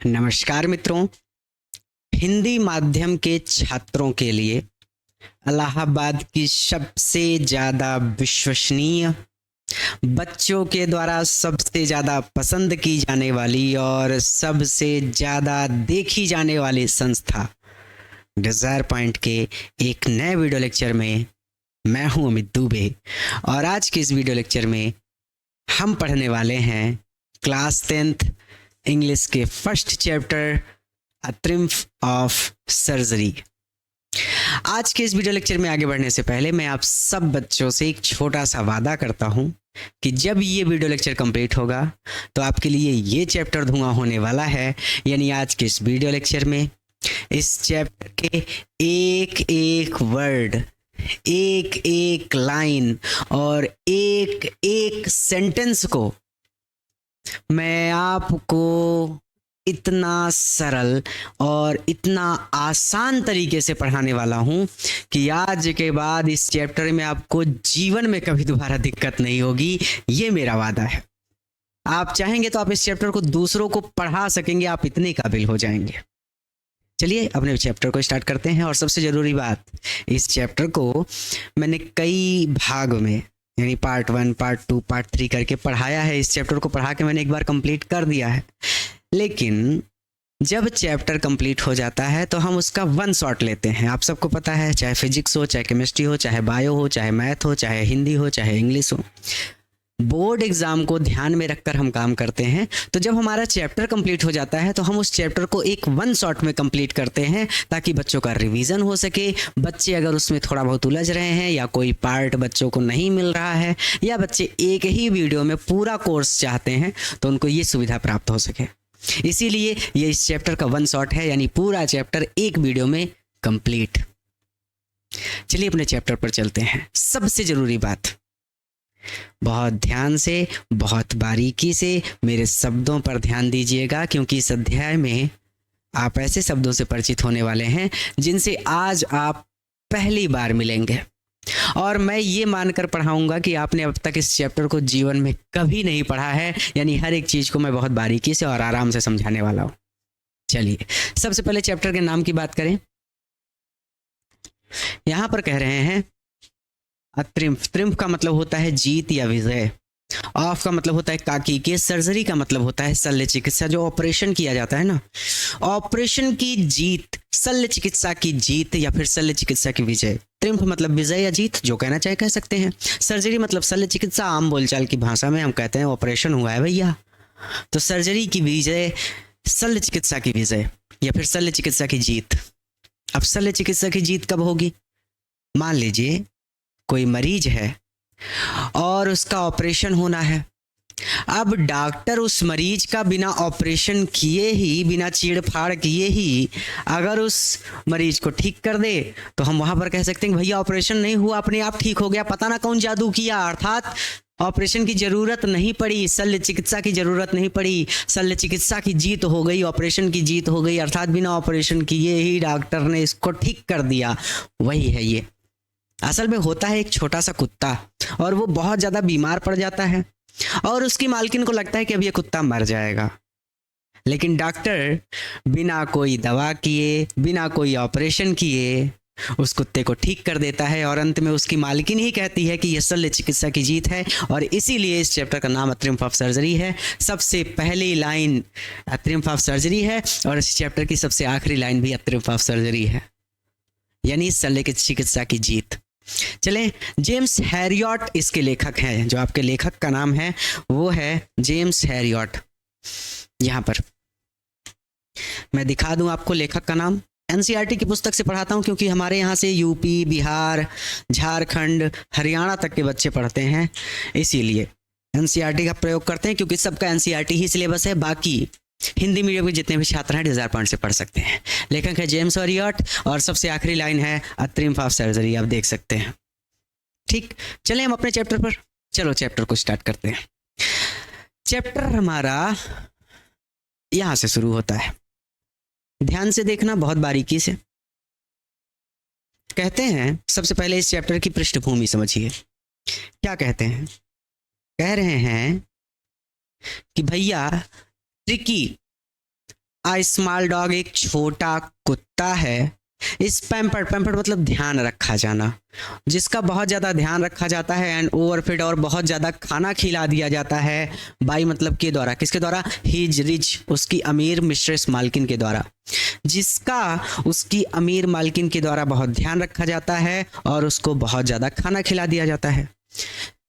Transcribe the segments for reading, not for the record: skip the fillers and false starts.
नमस्कार मित्रों। हिंदी माध्यम के छात्रों के लिए इलाहाबाद की सबसे ज़्यादा विश्वसनीय, बच्चों के द्वारा सबसे ज़्यादा पसंद की जाने वाली और सबसे ज़्यादा देखी जाने वाली संस्था डिज़ायर पॉइंट के एक नए वीडियो लेक्चर में मैं हूं अमित दुबे। और आज के इस वीडियो लेक्चर में हम पढ़ने वाले हैं क्लास 10th इंग्लिश के first chapter a triumph of surgery. आज के इस वीडियो लेक्चर में आगे बढ़ने से पहले मैं आप सब बच्चों से एक छोटा सा वादा करता हूं कि जब ये वीडियो लेक्चर कंप्लीट होगा तो आपके लिए ये चैप्टर धुआं होने वाला है। यानी आज के इस वीडियो लेक्चर में इस चैप्टर के एक एक वर्ड, एक एक लाइन और एक एक सेंटेंस को मैं आपको इतना सरल और इतना आसान तरीके से पढ़ाने वाला हूं कि आज के बाद इस चैप्टर में आपको जीवन में कभी दोबारा दिक्कत नहीं होगी। ये मेरा वादा है। आप चाहेंगे तो आप इस चैप्टर को दूसरों को पढ़ा सकेंगे, आप इतने काबिल हो जाएंगे। चलिए अपने चैप्टर को स्टार्ट करते हैं। और सबसे ज़रूरी बात, इस चैप्टर को मैंने कई भाग में यानी पार्ट 1, पार्ट 2, पार्ट 3 करके पढ़ाया है। इस चैप्टर को पढ़ा के मैंने एक बार कंप्लीट कर दिया है, लेकिन जब चैप्टर कंप्लीट हो जाता है तो हम उसका वन शॉट लेते हैं। आप सबको पता है, चाहे फिजिक्स हो, चाहे केमिस्ट्री हो, चाहे बायो हो, चाहे मैथ हो, चाहे हिंदी हो, चाहे इंग्लिश हो, बोर्ड एग्जाम को ध्यान में रखकर हम काम करते हैं। तो जब हमारा चैप्टर कंप्लीट हो जाता है तो हम उस चैप्टर को एक वन शॉट में कंप्लीट करते हैं ताकि बच्चों का रिवीजन हो सके। बच्चे अगर उसमें थोड़ा बहुत उलझ रहे हैं या कोई पार्ट बच्चों को नहीं मिल रहा है या बच्चे एक ही वीडियो में पूरा कोर्स चाहते हैं तो उनको ये सुविधा प्राप्त हो सके। इसीलिए ये इस चैप्टर का वन शॉट है, यानी पूरा चैप्टर एक वीडियो में कंप्लीट। चलिए अपने चैप्टर पर चलते हैं। सबसे जरूरी बात, बहुत ध्यान से, बहुत बारीकी से मेरे शब्दों पर ध्यान दीजिएगा, क्योंकि इस अध्याय में आप ऐसे शब्दों से परिचित होने वाले हैं जिनसे आज आप पहली बार मिलेंगे। और मैं ये मानकर पढ़ाऊंगा कि आपने अब तक इस चैप्टर को जीवन में कभी नहीं पढ़ा है, यानी हर एक चीज़ को मैं बहुत बारीकी से और आराम से समझाने वाला हूँ। चलिए सबसे पहले चैप्टर के नाम की बात करें। यहाँ पर कह रहे हैं त्रिम्फ। त्रिम्फ का मतलब होता है जीत या विजय। ऑफ का मतलब होता है काकी के। सर्जरी का मतलब होता है शल्य चिकित्सा, जो ऑपरेशन किया जाता है ना, ऑपरेशन की जीत, शल्य चिकित्सा की जीत या फिर शल्य चिकित्सा की विजय। त्रिम्फ मतलब विजय या जीत, जो कहना चाहे कह सकते हैं। सर्जरी मतलब शल्य चिकित्सा, आम बोलचाल की भाषा में हम कहते हैं ऑपरेशन हुआ है भैया। तो सर्जरी की विजय, शल्य चिकित्सा की विजय या फिर शल्य चिकित्सा की जीत। अब शल्य चिकित्सा की जीत कब होगी? मान लीजिए कोई मरीज है और उसका ऑपरेशन होना है। अब डॉक्टर उस मरीज का बिना ऑपरेशन किए ही, बिना चीड़-फाड़ किए ही अगर उस मरीज को ठीक कर दे तो हम वहां पर कह सकते हैं भैया ऑपरेशन नहीं हुआ, अपने आप ठीक हो गया, पता ना कौन जादू किया। अर्थात ऑपरेशन की जरूरत नहीं पड़ी, शल्य चिकित्सा की जरूरत नहीं पड़ी, शल्य चिकित्सा की जीत हो गई, ऑपरेशन की जीत हो गई। अर्थात बिना ऑपरेशन किए ही डॉक्टर ने इसको ठीक कर दिया। वही है ये। असल में होता है एक छोटा सा कुत्ता और वो बहुत ज़्यादा बीमार पड़ जाता है और उसकी मालकिन को लगता है कि अब ये कुत्ता मर जाएगा, लेकिन डॉक्टर बिना कोई दवा किए, बिना कोई ऑपरेशन किए उस कुत्ते को ठीक कर देता है। और अंत में उसकी मालकिन ही कहती है कि यह शल्य चिकित्सा की जीत है। और इसीलिए इस चैप्टर का नाम ट्रिम्फ ऑफ सर्जरी है। सबसे पहली लाइन ट्रिम्फ ऑफ सर्जरी है और इस चैप्टर की सबसे आखिरी लाइन भी ट्रिम्फ ऑफ सर्जरी है, यानी शल्य चिकित्सा की जीत। चलें, जेम्स हैरियट इसके लेखक हैं। जो आपके लेखक का नाम है वो है जेम्स हैरियट। यहाँ पर मैं दिखा दूं आपको लेखक का नाम। एनसीईआरटी की पुस्तक से पढ़ाता हूँ, क्योंकि हमारे यहाँ से यूपी, बिहार, झारखंड, हरियाणा तक के बच्चे पढ़ते हैं, इसीलिए एनसीईआरटी का प्रयोग करते हैं, क्योंकि सबका एनसीईआरटी ही सिलेबस है। बाकी हिंदी मीडियम के जितने भी छात्र हैं डिज़ायर पॉइंट से पढ़ सकते हैं। लेखक है जेम्स हैरियट और सबसे आखिरी लाइन है अ ट्रिम्फ ऑफ सर्जरी। आप देख सकते हैं। ठीक, चलें हम अपने चैप्टर पर। चलो चैप्टर को स्टार्ट करते हैं। चैप्टर हमारा यहां से शुरू होता है। ध्यान से देखना, बहुत बारीकी से। कहते हैं सबसे पहले इस चैप्टर की पृष्ठभूमि समझिए। क्या कहते हैं? कह रहे हैं कि भैया ट्रिकी आ स्मॉल डॉग एक छोटा कुत्ता है। इस पैम्पर्ड, पैम्पर्ड मतलब ध्यान रखा जाना, जिसका बहुत ज़्यादा ध्यान रखा जाता है, एंड ओवरफीड और बहुत ज़्यादा खाना खिला दिया जाता है बाई मतलब के द्वारा, किसके द्वारा, हीज रिच, उसकी अमीर मिस्ट्रेस मालकिन के द्वारा, जिसका उसकी अमीर मालकिन के द्वारा बहुत ध्यान रखा जाता है और उसको बहुत ज़्यादा खाना खिला दिया जाता है।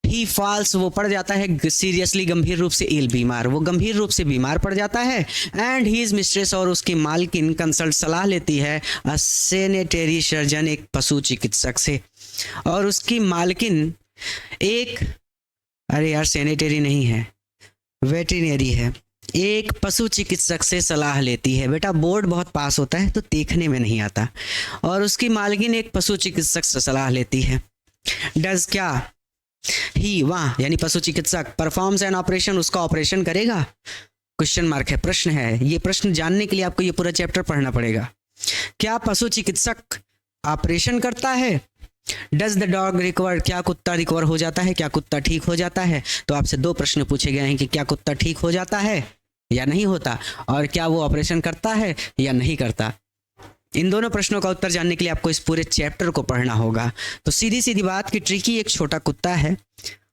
ही फॉल्स, वो पड़ जाता है सीरियसली, गंभीर रूप से, इल, बीमार, वो गंभीर रूप से बीमार पड़ जाता है। एंड हीज मिस्ट्रेस, और उसकी मालकिन कंसल्ट, सलाह लेती है अ सैनिटरी सर्जन, एक पशु चिकित्सक से, और उसकी मालकिन एक, अरे यार सैनिटरी नहीं है, वेटरिनरी है, एक पशु चिकित्सक से सलाह लेती है। बेटा बोर्ड बहुत पास होता है तो देखने में नहीं आता। और उसकी मालकिन एक पशु चिकित्सक से सलाह लेती है। डज क्या, ही, वहाँ यानी पशु चिकित्सक, परफॉर्म्स एन ऑपरेशन, उसका ऑपरेशन करेगा, क्वेश्चन मार्क है, प्रश्न है। ये प्रश्न जानने के लिए आपको ये पूरा चैप्टर पढ़ना पड़ेगा। क्या पशु चिकित्सक ऑपरेशन करता है? डज द डॉग रिकवर, क्या कुत्ता रिकवर हो जाता है, क्या कुत्ता ठीक हो जाता है? तो आपसे दो प्रश्न पूछे गए हैं कि क्या कुत्ता ठीक हो जाता है या नहीं होता, और क्या वो ऑपरेशन करता है या नहीं करता। इन दोनों प्रश्नों का उत्तर जानने के लिए आपको इस पूरे चैप्टर को पढ़ना होगा। तो सीधी सीधी बात कि ट्रिकी एक छोटा कुत्ता है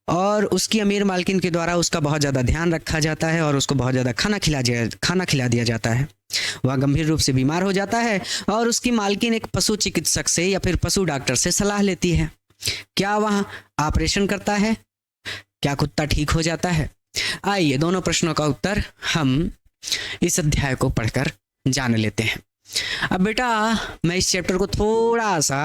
और उसकी अमीर मालकिन के द्वारा उसका बहुत ज़्यादा ध्यान रखा जाता है और उसको बहुत ज़्यादा खाना खिला दिया जाता है। वह गंभीर रूप से बीमार हो जाता है और उसकी मालकिन एक पशु चिकित्सक से या फिर पशु डॉक्टर से सलाह लेती है। क्या वह ऑपरेशन करता है, क्या कुत्ता ठीक हो जाता है? आइए दोनों प्रश्नों का उत्तर हम इस अध्याय को पढ़कर जान लेते हैं। अब बेटा मैं इस चैप्टर को थोड़ा सा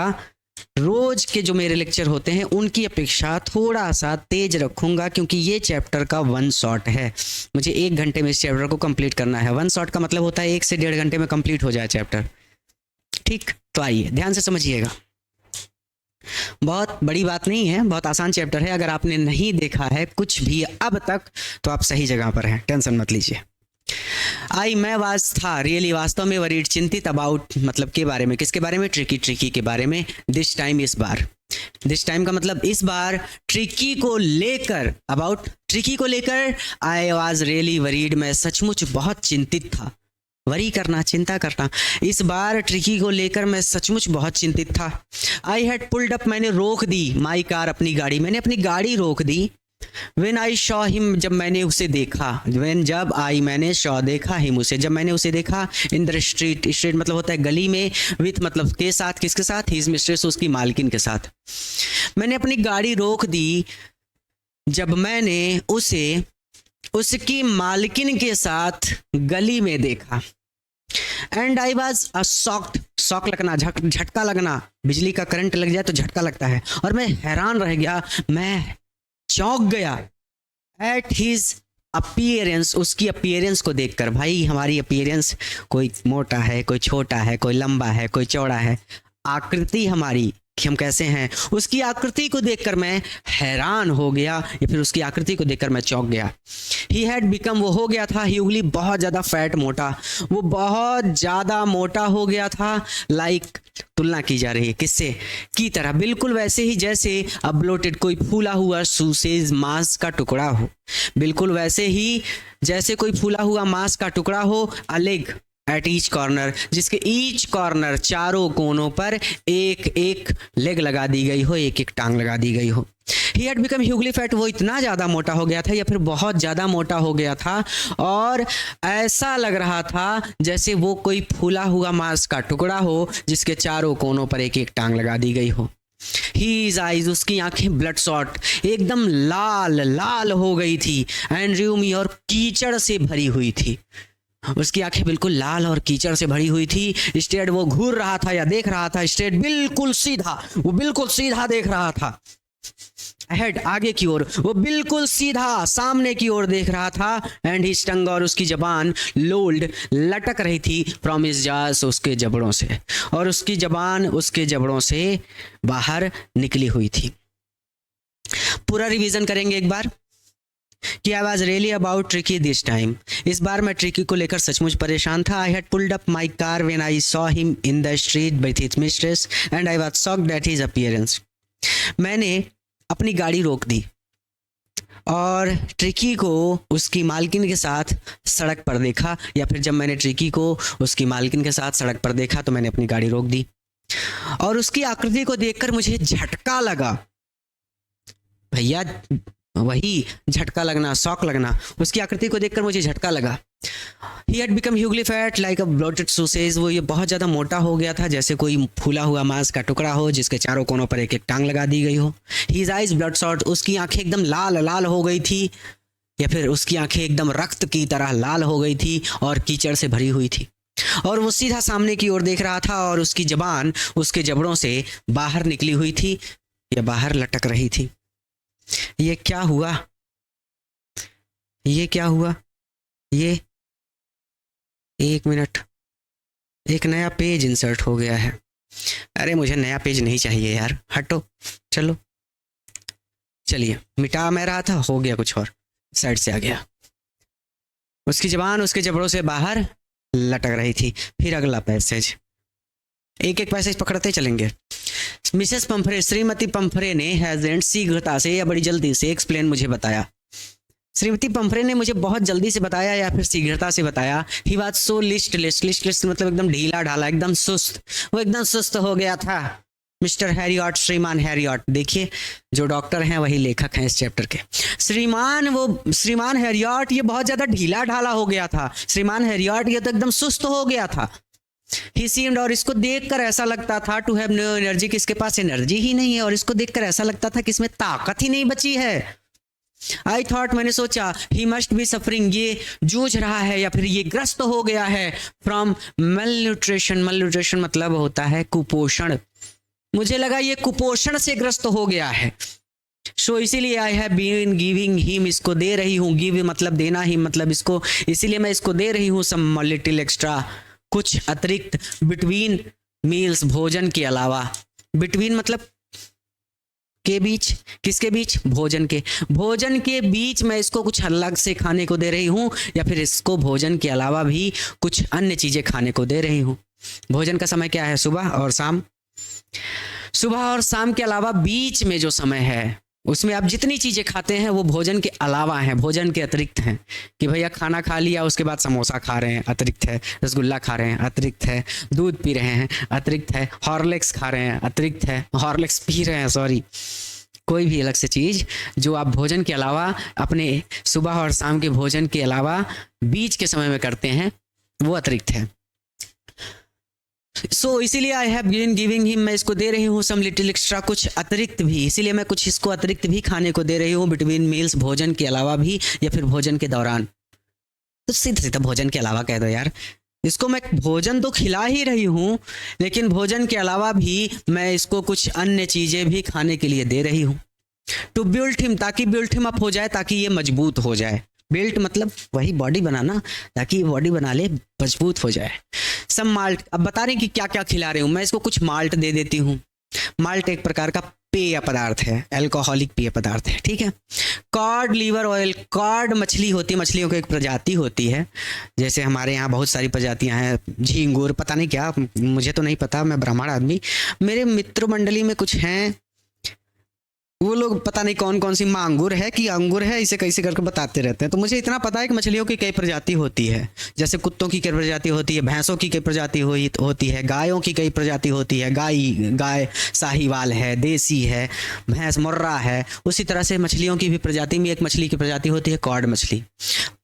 रोज के जो मेरे लेक्चर होते हैं उनकी अपेक्षा थोड़ा सा तेज रखूंगा, क्योंकि ये चैप्टर का वन शॉट है। मुझे 1 घंटे में इस चैप्टर को कंप्लीट करना है। वन शॉट का मतलब होता है 1 से 1.5 घंटे में कंप्लीट हो जाए चैप्टर। ठीक, तो आइए ध्यान से समझिएगा। बहुत बड़ी बात नहीं है, बहुत आसान चैप्टर है। अगर आपने नहीं देखा है कुछ भी अब तक तो आप सही जगह पर हैं, टेंशन मत लीजिए। मैं रियली वास्तव में वरीड, चिंतित अबाउट मतलब के बारे में, किसके बारे में, ट्रिकी के बारे में। दिस टाइम, इस बार, दिस टाइम का मतलब इस बार, ट्रिकी को लेकर, अबाउट ट्रिकी को लेकर आई वॉज रियली वरीड, मैं सचमुच बहुत चिंतित था। वरी करना, चिंता करना। इस बार ट्रिकी को लेकर मैं सचमुच बहुत चिंतित था। आई हैड पुल्ड अप, मैंने रोक दी, माई कार, अपनी गाड़ी, मैंने अपनी गाड़ी रोक दी। When I saw him, जब मैंने उसे देखा, जब आई मैंने शॉ देखा, हिम उसे, जब मैंने उसे देखा, इन द स्ट्रीट, स्ट्रीट मतलब होता है गली में, विथ मतलब के साथ, किसके साथ, हिज मिस्ट्रेस, उसकी मालकिन के साथ। मैंने अपनी गाड़ी रोक दी जब मैंने उसे उसकी मालकिन के साथ गली में देखा। And I was shocked, shock लगना, झटका लगना, बिजली का करंट लग जाए तो झटका लगता है, और मैं हैरान रह गया, मैं चौंक गया एट हिज अपीयरेंस, उसकी अपीयरेंस को देखकर। भाई हमारी अपीयरेंस, कोई मोटा है, कोई छोटा है, कोई लंबा है, कोई चौड़ा है, आकृति हमारी कि हम कैसे हैं, उसकी आकृति को देखकर मैं हैरान हो गया, या फिर उसकी आकृति को देखकर मैं चौंक गया। ही हैड बिकम, वो हो गया था, ह्यूगली बहुत ज़्यादा फैट, मोटा, वो बहुत ज़्यादा मोटा हो गया था। लाइक तुलना की जा रही है किससे, की तरह, बिल्कुल वैसे ही जैसे अपब्लोटेड, कोई फूला हुआ सूसेज मांस का टुकड़ा हो, बिल्कुल वैसे ही जैसे कोई फूला हुआ मांस का टुकड़ा हो। A leg at each corner, जिसके ईच कॉर्नर, चारों कोनों पर एक एक लेग लगा दी गई हो, एक एक टांग लगा दी गई हो। ही हैड बिकम ह्यूगली फैट, वो इतना ज़्यादा मोटा हो गया था या फिर बहुत ज़्यादा मोटा हो गया था, और ऐसा लग रहा था जैसे वो कोई फूला हुआ मांस का टुकड़ा हो जिसके चारों कोनों पर एक एक टांग लगा दी गई हो। His eyes, उसकी आंखें ब्लड शॉट, एकदम लाल लाल हो गई थी, एंड र्यूमी, और कीचड़ से भरी हुई थी। उसकी आंखें बिल्कुल लाल और कीचड़ से भरी हुई थी। स्ट्रेट, वो घूर रहा था या देख रहा था, स्ट्रेट बिल्कुल सीधा, वो बिल्कुल सीधा देख रहा था। हेड, आगे की ओर, वो बिल्कुल सीधा सामने की ओर देख रहा था। एंड हिज टंग, और उसकी जबान, लोल्ड, लटक रही थी, फ्रॉम हिज जॉस, उसके जबड़ों से, और उसकी जबान उसके जबड़ों से बाहर निकली हुई थी। पूरा रिवीजन करेंगे एक बार कि I was really about tricky this time, इस बार मैं ट्रिकी को लेकर सचमुच परेशान था। I had pulled up my car when I saw him in the street with his mistress and I was shocked at his appearance, मैंने अपनी गाड़ी रोक दी और ट्रिकी को उसकी मालकिन के साथ सड़क पर देखा, या फिर जब मैंने ट्रिकी को उसकी मालकिन के साथ सड़क पर देखा तो मैंने अपनी गाड़ी रोक दी और उसकी आकृति को देखकर मुझे झटका लगा। भैया वही झटका लगना, शॉक लगना। उसकी आकृति को देखकर मुझे झटका लगा। He had become hugely fat like a bloated sausage। वो ये बहुत ज़्यादा मोटा हो गया था, जैसे कोई फूला हुआ मांस का टुकड़ा हो जिसके चारों कोनों पर एक एक टांग लगा दी गई हो। His eyes bloodshot। उसकी आंखें एकदम लाल लाल हो गई थी, या फिर उसकी आंखें एकदम रक्त की तरह लाल हो गई थी और कीचड़ से भरी हुई थी। और वो सीधा सामने की ओर देख रहा था और उसकी जबान उसके जबड़ों से बाहर निकली हुई थी या बाहर लटक रही थी। ये क्या हुआ? ये क्या हुआ? ये एक मिनट, एक नया पेज इंसर्ट हो गया है। अरे मुझे नया पेज नहीं चाहिए यार, हटो, चलो चलिए। मिटा मैं रहा था, हो गया कुछ और, साइड से आ गया। उसकी जबान उसके जबड़ों से बाहर लटक रही थी। फिर अगला पैसेज, एक एक पैसेज पकड़ते चलेंगे। मिसेस पंफरे, श्रीमती पंफरे ने हैजेंट शीघ्रता से या बड़ी जल्दी से एक्सप्लेन मुझे बताया। श्रीमती पंफरे ने मुझे बहुत जल्दी से बताया या फिर शीघ्रता से बताया। ही वाज सो लिस्टलेस मतलब एकदम ढीला ढाला, एकदम सुस्त। वो एकदम सुस्त हो गया था। मिस्टर हैरियट, श्रीमान हैरियट, देखिए जो डॉक्टर हैं वही लेखक हैं इस चैप्टर के। श्रीमान हैरियट ये बहुत ज्यादा ढीला ढाला हो गया था। श्रीमान हैरियट ये तो एकदम सुस्त हो गया था। ही सीम्ड, और इसको देखकर ऐसा लगता था, टू हैव नो एनर्जी, कि इसके पास एनर्जी ही नहीं है। और इसको देखकर ऐसा लगता था कि इसमें ताकत ही नहीं बची है। आई थॉट, मैंने सोचा, ही मस्ट बी सफरिंग, ये जूझ रहा है या फिर ये ग्रस्त हो गया है फ्रॉम मलन्यूट्रिशन। मलन्यूट्रिशन मतलब होता है कुपोषण। मुझे लगा ये कुपोषण से ग्रस्त हो गया है। सो इसीलिए I have been giving him, इसको दे रही हूँ। गिव मतलब देना, ही मतलब इसको, इसीलिए मैं इसको दे रही हूँ सम लिटिल एक्स्ट्रा, कुछ अतिरिक्त, बिटवीन मील्स, भोजन के अलावा। बिटवीन मतलब के बीच, किसके बीच? भोजन के। भोजन के बीच मैं इसको कुछ अलग से खाने को दे रही हूँ, या फिर इसको भोजन के अलावा भी कुछ अन्य चीजें खाने को दे रही हूँ। भोजन का समय क्या है? सुबह और शाम। सुबह और शाम के अलावा बीच में जो समय है उसमें आप जितनी चीजें खाते हैं वो भोजन के अलावा हैं, भोजन के अतिरिक्त हैं। कि भैया खाना खा लिया, उसके बाद समोसा खा रहे हैं, अतिरिक्त है। रसगुल्ला खा रहे हैं, अतिरिक्त है। दूध पी रहे हैं, अतिरिक्त है। हॉर्लिक्स खा रहे हैं, अतिरिक्त है। हॉर्लिक्स पी रहे हैं, सॉरी, कोई भी अलग से चीज जो आप भोजन के अलावा, अपने सुबह और शाम के भोजन के अलावा बीच के समय में करते हैं, वो अतिरिक्त है। सो इसीलिए I have been giving him, मैं इसको दे रही हूँ सम लिटिल एक्स्ट्रा, कुछ अतिरिक्त भी। इसीलिए मैं कुछ इसको अतिरिक्त भी खाने को दे रही हूँ, बिटवीन मील्स, भोजन के अलावा भी या फिर भोजन के दौरान। तो सीधा सीधा भोजन के अलावा कह दो यार। इसको मैं भोजन तो खिला ही रही हूँ, लेकिन भोजन के अलावा भी मैं इसको कुछ अन्य चीजें भी खाने के लिए दे रही हूँ। टू बिल्ड हिम, ताकि बिल्ड हिम अप हो जाए, ताकि ये मजबूत हो जाए। बिल्ट मतलब वही बॉडी बनाना, ताकि बॉडी बना ले, मजबूत हो जाए। सम माल्ट, अब बता रहे हैं कि क्या क्या खिला रहे हूँ मैं इसको। कुछ माल्ट दे देती हूँ। माल्ट एक प्रकार का पेय पदार्थ है, अल्कोहलिक पेय पदार्थ है, ठीक है। कॉड लीवर ऑयल, कॉड मछली होती है, मछलियों की एक प्रजाति होती है। जैसे हमारे यहाँ बहुत सारी प्रजातियाँ हैं, झींगुर, पता नहीं क्या, मुझे तो नहीं पता, मैं ब्राह्मण आदमी। मेरे मित्र मंडली में कुछ हैं, वो लोग पता नहीं कौन कौन सी मांगुर है कि अंगूर है, इसे कैसे करके बताते रहते हैं। तो मुझे इतना पता है कि मछलियों की कई प्रजाति होती है। जैसे कुत्तों की कई प्रजाति होती है, भैंसों की कई प्रजाति होती है, गायों की कई प्रजाति होती है। गाय साहीवाल है, देसी है, भैंस मुर्रा है। उसी तरह से मछलियों की भी प्रजाति में एक मछली की प्रजाति होती है कॉड मछली।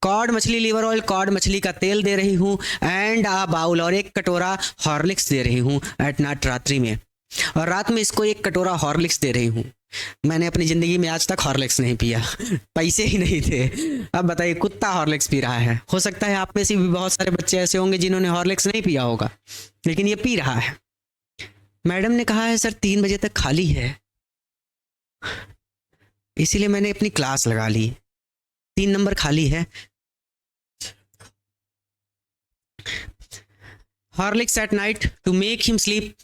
कॉड मछली लीवर ऑयल, कॉड मछली का तेल दे रही हूँ। एंड आ बाउल, और एक कटोरा हॉर्लिक्स दे रही हूँ एट नाइट, रात्रि में। और रात में इसको एक कटोरा हॉर्लिक्स दे रही हूँ। मैंने अपनी जिंदगी में आज तक हॉर्लिक्स नहीं पिया, पैसे ही नहीं थे। अब बताइए, कुत्ता हॉर्लिक्स पी रहा है। हो सकता है आप में से भी बहुत सारे बच्चे ऐसे होंगे जिन्होंने हॉर्लिक्स नहीं पिया होगा, लेकिन ये पी रहा है। मैडम ने कहा है सर 3 बजे तक खाली है, इसीलिए मैंने अपनी क्लास लगा ली। 3 नंबर खाली है। Horlicks at night to make him sleep,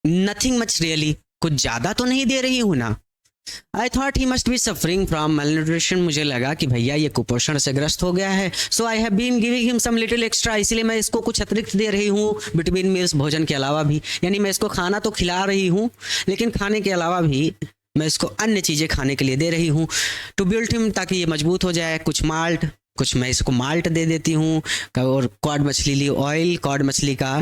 nothing much really, कुछ ज्यादा तो नहीं दे रही हूं ना। I thought he must be suffering from malnutrition, मुझे लगा कि भैया ये कुपोषण से ग्रस्त हो गया है। So I have been giving him some little extra, इसलिए मैं इसको कुछ अतिरिक्त दे रही हूँ, बिटवीन मील्स, भोजन के अलावा भी। यानी मैं इसको खाना तो खिला रही हूँ, लेकिन खाने के अलावा भी मैं इसको अन्य चीज़ें खाने के लिए दे रही हूँ टू बिल्ड हिम, ताकि ये मजबूत हो जाए। कुछ माल्ट, कुछ मैं इसको माल्ट दे देती हूँ, और कॉड मछली ली ऑयल, कॉड मछली का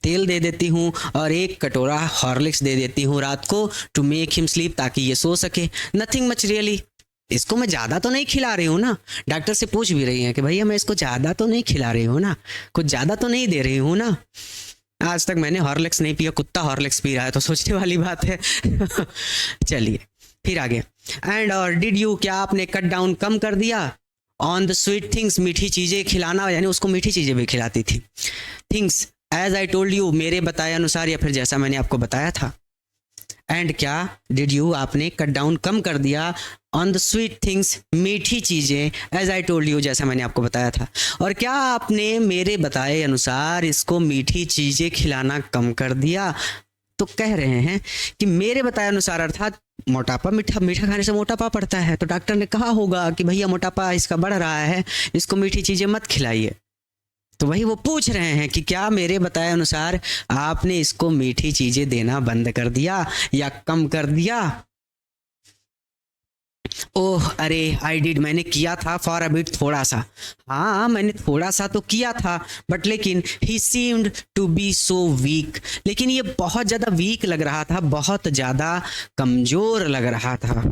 तेल दे देती हूँ, और 1 कटोरा हॉर्लिक्स दे देती हूँ रात को टू मेक हिम स्लीप, ताकि ये सो सके। Nothing much really. इसको मैं ज़्यादा तो नहीं खिला रही हूँ ना। डॉक्टर से पूछ भी रही हैं कि भैया मैं इसको ज़्यादा तो नहीं खिला रही हूँ ना, कुछ ज़्यादा तो नहीं दे रही हूँ ना। आज तक मैंने हॉर्लिक्स नहीं पिया, कुत्ता हॉर्लिक्स पी रहा है, तो सोचने वाली बात है। चलिए फिर आगे। एंड और डिड यू, क्या आपने कट डाउन कम कर दिया ऑन द स्वीट थिंग्स, मीठी चीज़ें खिलाना, यानी उसको मीठी चीज़ें भी खिलाती थी। Things as I told you, मेरे बताए अनुसार, या फिर जैसा मैंने आपको बताया था। एंड क्या डिड यू, आपने कट डाउन कम कर दिया ऑन द स्वीट थिंग्स, मीठी चीज़ें, एज आई टोल्ड यू, जैसा मैंने आपको बताया था। और क्या आपने मेरे बताए अनुसार इसको मीठी चीज़ें खिलाना कम कर दिया। तो कह रहे हैं कि मेरे बताए अनुसार, अर्थात मोटापा, मीठा मीठा खाने से मोटापा पड़ता है, तो डॉक्टर ने कहा होगा कि भैया मोटापा इसका बढ़ रहा है, इसको मीठी चीज़ें मत खिलाइए। तो वही वो पूछ रहे हैं कि क्या मेरे बताए अनुसार आपने इसको मीठी चीज़ें देना बंद कर दिया या कम कर दिया। ओह अरे, आई डिड, मैंने किया था, फॉर अ बिट, थोड़ा सा। हाँ मैंने थोड़ा सा तो किया था, बट लेकिन he seemed to be so weak, लेकिन ये बहुत ज़्यादा वीक लग रहा था, बहुत ज़्यादा कमज़ोर लग रहा था।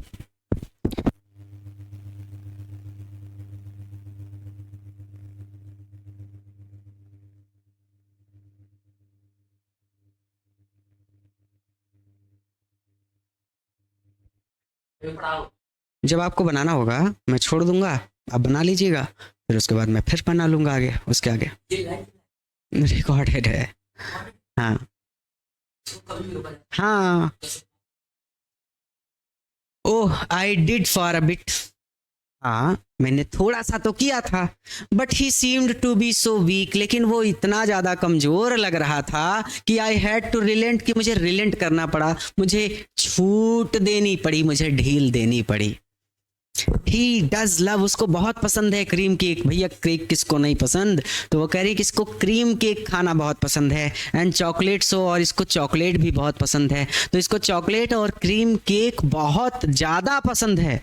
जब आपको बनाना होगा मैं छोड़ दूंगा, आप बना लीजिएगा, फिर उसके बाद मैं फिर बना लूंगा आगे, उसके आगे रिकॉर्डेड है। हाँ हाँ। Oh I did for a bit, हाँ मैंने थोड़ा सा तो किया था, but he seemed to be so weak, लेकिन वो इतना ज़्यादा कमज़ोर लग रहा था कि आई हैड टू रिलेंट, कि मुझे रिलेंट करना पड़ा, मुझे छूट देनी पड़ी, मुझे ढील देनी पड़ी। ही डज लव, उसको बहुत पसंद है क्रीम केक। भैया केक किसको नहीं पसंद, तो वो कह रही कि इसको क्रीम केक खाना बहुत पसंद है। एंड चॉकलेट सो, और इसको चॉकलेट भी बहुत पसंद है, तो इसको चॉकलेट और क्रीम केक बहुत ज़्यादा पसंद है।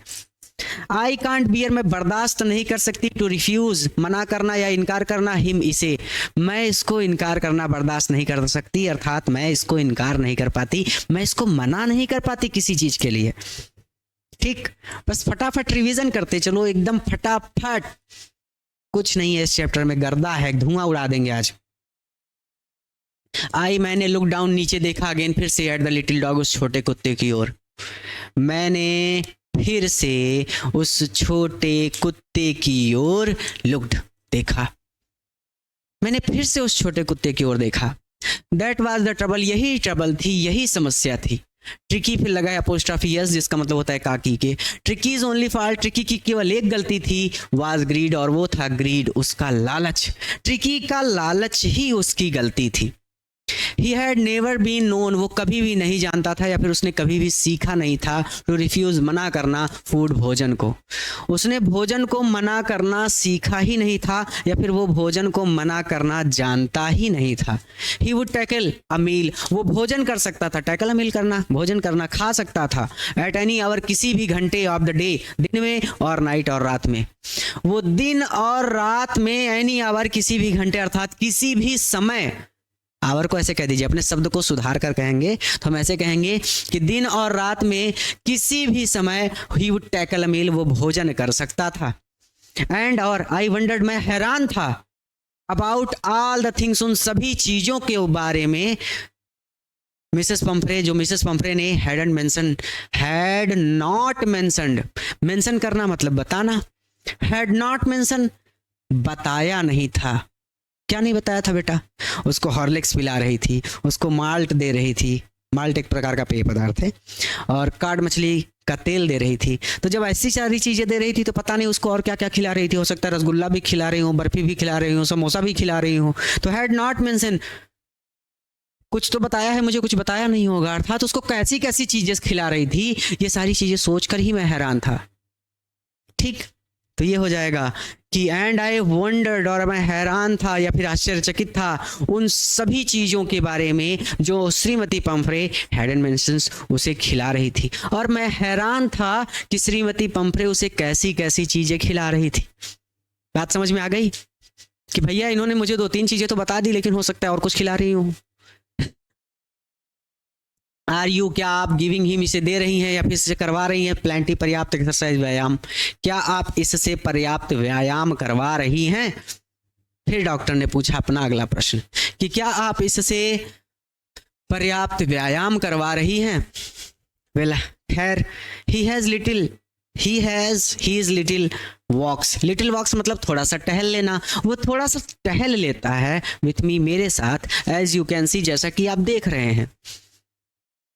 आई कांट बियर, मैं बर्दाश्त नहीं कर सकती, टू रिफ्यूज़, मना करना या इनकार करना, हिम, इसे, मैं इसको इनकार करना बर्दाश्त नहीं कर सकती, अर्थात मैं इसको इनकार नहीं कर पाती, मैं इसको मना नहीं कर पाती किसी चीज़ के लिए। ठीक, बस फटाफट रिवीजन करते चलो, एकदम फटाफट, कुछ नहीं है इस चैप्टर में, गर्दा है, धुआं उड़ा देंगे आज। आई, मैंने लुक डाउन, नीचे देखा, अगेन, फिर से, एट द लिटिल डॉग, उस छोटे कुत्ते की ओर, मैंने फिर से उस छोटे कुत्ते की ओर लुक्ड, देखा, मैंने फिर से उस छोटे कुत्ते की ओर देखा। दैट वाज द ट्रबल, यही ट्रबल थी, यही समस्या थी। ट्रिकी फिर लगा है अपोस्ट्रॉफी यस, जिसका मतलब होता है काकी के। ट्रिकीज ओनली फॉल्ट, ट्रिकी की केवल एक गलती थी, वाज ग्रीड, और वो था ग्रीड, उसका लालच। ट्रिकी का लालच ही उसकी गलती थी। He had never been known, वो कभी भी नहीं जानता था, या फिर उसने कभी भी सीखा नहीं था, टू रिफ्यूज, मना करना, फूड, भोजन को। उसने भोजन को मना करना सीखा ही नहीं था, या फिर वो भोजन को मना करना जानता ही नहीं था। ही वुड टैकल अ मील, वो भोजन कर सकता था, टैकल अ मील करना, भोजन करना, खा सकता था, एट एनी आवर, किसी भी घंटे ऑफ द डे, दिन में, और नाइट, और रात में। वो दिन और रात में, एनी आवर, किसी भी घंटे, अर्थात किसी भी समय, आवर को ऐसे कह दीजिए, अपने शब्द को सुधार कर कहेंगे तो हम ऐसे कहेंगे कि दिन और रात में किसी भी समय, ही वुड टैकल अ मील, वो भोजन कर सकता था। एंड और आई वंडर्ड, मैं हैरान था, अबाउट ऑल द थिंग्स, उन सभी चीजों के बारे में, मिसेस पंफ्रे, जो मिसेस पंफ्रे ने हैड नॉट मेंशनड, मेंशन करना मतलब बताना, हैड नॉट मेंशन, बताया नहीं था। क्या नहीं बताया था बेटा, उसको हॉर्लिक्स पिला रही थी, उसको माल्ट दे रही थी, माल्ट एक प्रकार का पेय पदार्थ है, और काट मछली का तेल दे रही थी। तो जब ऐसी सारी चीज़ें दे रही थी तो पता नहीं उसको और क्या क्या खिला रही थी, हो सकता है रसगुल्ला भी खिला रही हूँ, बर्फी भी खिला रही हूँ, समोसा भी खिला रही हूँ। तो हैड नॉट मेंशन, कुछ तो बताया है मुझे, कुछ बताया नहीं होगा, अर्थात उसको कैसी कैसी चीज़ें खिला रही थी, ये सारी चीज़ें सोचकर ही मैं हैरान था। ठीक, तो ये हो जाएगा कि एंड आई वंडर्ड, और मैं हैरान था या फिर आश्चर्यचकित था उन सभी चीज़ों के बारे में जो Shrimati Pomfrey had and mentions उसे खिला रही थी। और मैं हैरान था कि श्रीमती पंफ्रे उसे कैसी कैसी चीज़ें खिला रही थी। बात समझ में आ गई कि भैया इन्होंने मुझे 2-3 चीज़ें तो बता दी, लेकिन हो सकता है और कुछ खिला रही हूँ। आर यू, क्या आप गिविंग हिम, इसे दे रही हैं या फिर इससे करवा रही हैं प्लेंटी, पर्याप्त एक्सरसाइज, व्यायाम, क्या आप इससे पर्याप्त व्यायाम करवा रही हैं? फिर डॉक्टर ने पूछा अपना अगला प्रश्न कि क्या आप इससे पर्याप्त व्यायाम करवा रही हैं? वेल खैर, he is little walks, little walks मतलब थोड़ा सा टहल लेना, वो थोड़ा सा टहल लेता है विथ मी, मेरे साथ, एज यू कैन सी, जैसा कि आप देख रहे हैं।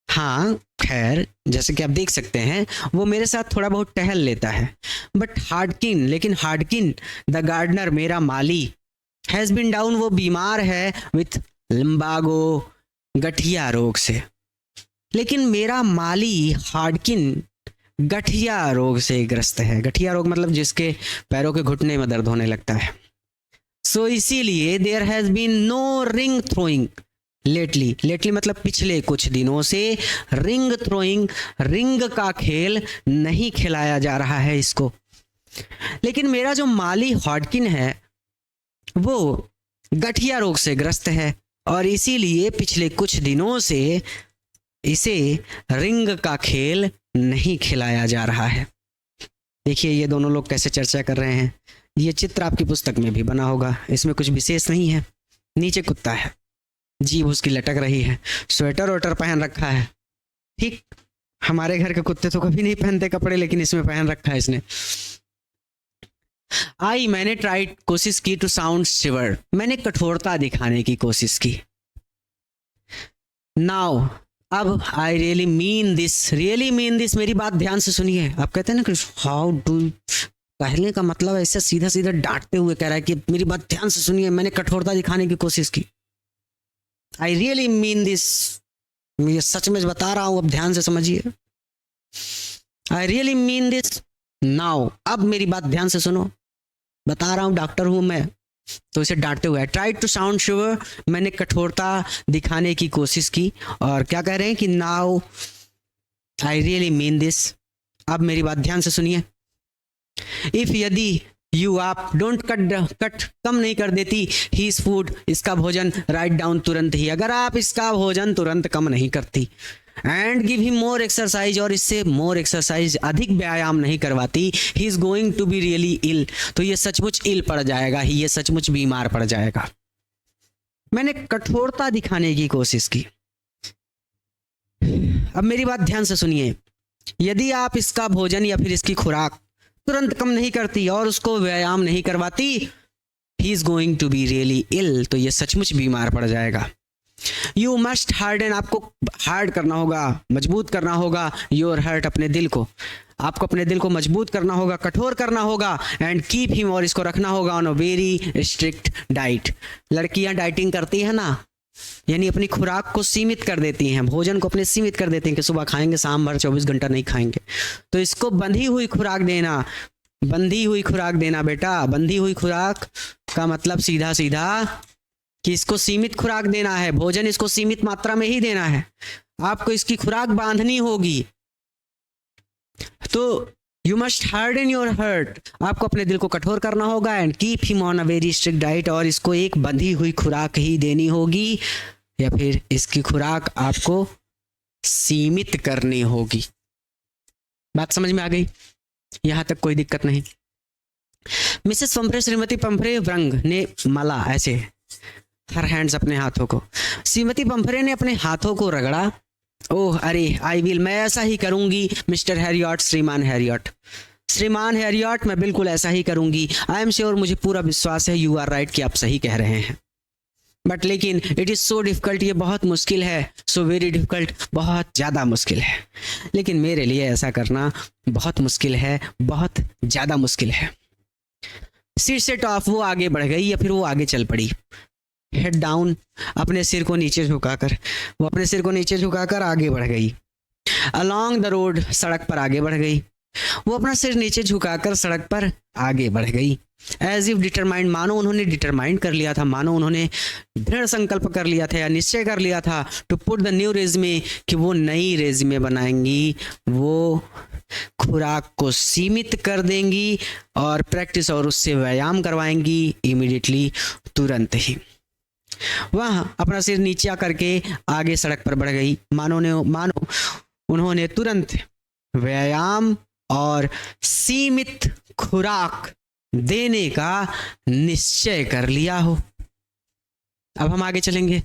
हाँ खैर, जैसे कि आप देख सकते हैं वो मेरे साथ थोड़ा बहुत टहल लेता है। बट हार्डकिन, लेकिन हार्डकिन द गार्डनर, मेरा माली, हैज़ बिन डाउन, वो बीमार है विथ लिम्बागो, गठिया रोग से। लेकिन मेरा माली हार्डकिन गठिया रोग से ग्रस्त है। गठिया रोग मतलब जिसके पैरों के घुटने में दर्द होने लगता है। सो इसीलिए there has been no ring throwing lately मतलब पिछले कुछ दिनों से रिंग थ्रोइंग, रिंग का खेल नहीं खिलाया जा रहा है इसको। लेकिन मेरा जो माली हॉडकिन है वो गठिया रोग से ग्रस्त है और इसीलिए पिछले कुछ दिनों से इसे रिंग का खेल नहीं खिलाया जा रहा है। देखिए ये दोनों लोग कैसे चर्चा कर रहे हैं। ये चित्र आपकी पुस्तक में भी बना होगा, इसमें कुछ विशेष नहीं है। नीचे कुत्ता है, जीभ उसकी लटक रही है, स्वेटर वोटर पहन रखा है। ठीक, हमारे घर के कुत्ते तो कभी नहीं पहनते कपड़े, लेकिन इसमें पहन रखा है इसने। मैंने ट्राई, कोशिश की, टू साउंड शिवर, मैंने कठोरता दिखाने की कोशिश की। नाउ, अब आई रियली मीन दिस, मेरी बात ध्यान से सुनिए। आप कहते हैं ना कि हाउ डू, कहने का मतलब ऐसे सीधा सीधा डांटते हुए कह रहा है कि मेरी बात ध्यान से सुनिए, मैंने कठोरता दिखाने की कोशिश की। आई रियली मीन दिस, मैं सच में बता रहा हूं, अब ध्यान से समझिए। I really mean this now, अब मेरी बात ध्यान से सुनो, बता रहा हूं, डॉक्टर हूं मैं। तो इसे डांटते हुए, ट्राई टू साउंड शिवर, मैंने कठोरता दिखाने की कोशिश की। और क्या कह रहे हैं कि now I really mean this, अब मेरी बात ध्यान से सुनिए। इफ, यदि, यू, आप, डोंट कट कम नहीं कर देती, हीज फूड, इसका भोजन, राइट डाउन, तुरंत ही, अगर आप इसका भोजन तुरंत कम नहीं करती, and give him more exercise, और इससे मोर एक्सरसाइज, अधिक व्यायाम नहीं करवाती, he is going to be really ill, तो ये सचमुच इल पड़ जाएगा, ये सचमुच बीमार पड़ जाएगा। मैंने कठोरता दिखाने की कोशिश की। अब मेरी बात ध्यान से सुनिए, यदि आप इसका भोजन या फिर इसकी खुराक तुरंत कम नहीं करती और उसको व्यायाम नहीं करवाती, he is going to be really ill, तो ये सचमुच बीमार पड़ जाएगा। यू मस्ट हार्डन, आपको हार्ड करना होगा, मजबूत करना होगा, योर हार्ट, अपने दिल को, आपको अपने दिल को मजबूत करना होगा, कठोर करना होगा, एंड कीप हिम, और इसको रखना होगा on a very strict diet. लड़कियां डाइटिंग करती है ना, यानी अपनी खुराक को सीमित कर देती हैं, भोजन को अपने सीमित कर देती हैं कि सुबह खाएंगे, शाम भर 24 घंटा नहीं खाएंगे। तो इसको बंधी हुई खुराक देना, बंधी हुई खुराक देना बेटा। बंधी हुई खुराक का मतलब सीधा सीधा कि इसको सीमित खुराक देना है, भोजन इसको सीमित मात्रा में ही देना है, आपको इसकी खुराक बांधनी होगी। तो you must harden your heart, आपको अपने दिल को कठोर करना होगा, and keep him on a very strict diet, और इसको एक बंधी हुई खुराक ही देनी होगी, या फिर इसकी खुराक आपको सीमित करनी होगी। बात समझ में आ गई? यहां तक कोई दिक्कत नहीं। मिसेस पंफ्रे, श्रीमती पंफ्रे व्रंग ने मला, ऐसे हर हैंड्स, अपने हाथों को, श्रीमती पंफ्रे ने अपने हाथों को रगड़ा। ओह अरे, आई विल, मैं ऐसा ही करूंगी, मिस्टर हैरियट, श्रीमान हैरियट, श्रीमान हैरियट, मैं बिल्कुल ऐसा ही करूंगी। आई एम श्योर, मुझे पूरा विश्वास है, यू आर राइट, कि आप सही कह रहे हैं। बट लेकिन इट इज़ सो डिफिकल्ट, ये बहुत मुश्किल है, सो वेरी डिफिकल्ट, बहुत ज़्यादा मुश्किल है। लेकिन मेरे लिए ऐसा करना बहुत मुश्किल है, बहुत ज़्यादा मुश्किल है। सिर से टॉप, वो आगे बढ़ गई या फिर वो आगे चल पड़ी। हेड डाउन, अपने सिर को नीचे झुकाकर, वो अपने सिर को नीचे झुकाकर आगे बढ़ गई। अलोंग द रोड, सड़क पर आगे बढ़ गई। वो अपना सिर नीचे झुकाकर सड़क पर आगे बढ़ गई। एज इफ डिटरमाइंड, मानो उन्होंने डिटरमाइंड कर लिया था, मानो उन्होंने दृढ़ संकल्प कर लिया था या निश्चय कर लिया था to put the new resume, कि वो नई रेज्यूमे बनाएंगी, वो खुराक को सीमित कर देंगी और प्रैक्टिस और उससे व्यायाम करवाएंगी इमीडिएटली, तुरंत ही। वह अपना सिर नीचे करके आगे सड़क पर बढ़ गई। मानो उन्होंने तुरंत व्यायाम और सीमित खुराक देने का निश्चय कर लिया हो। अब हम आगे चलेंगे।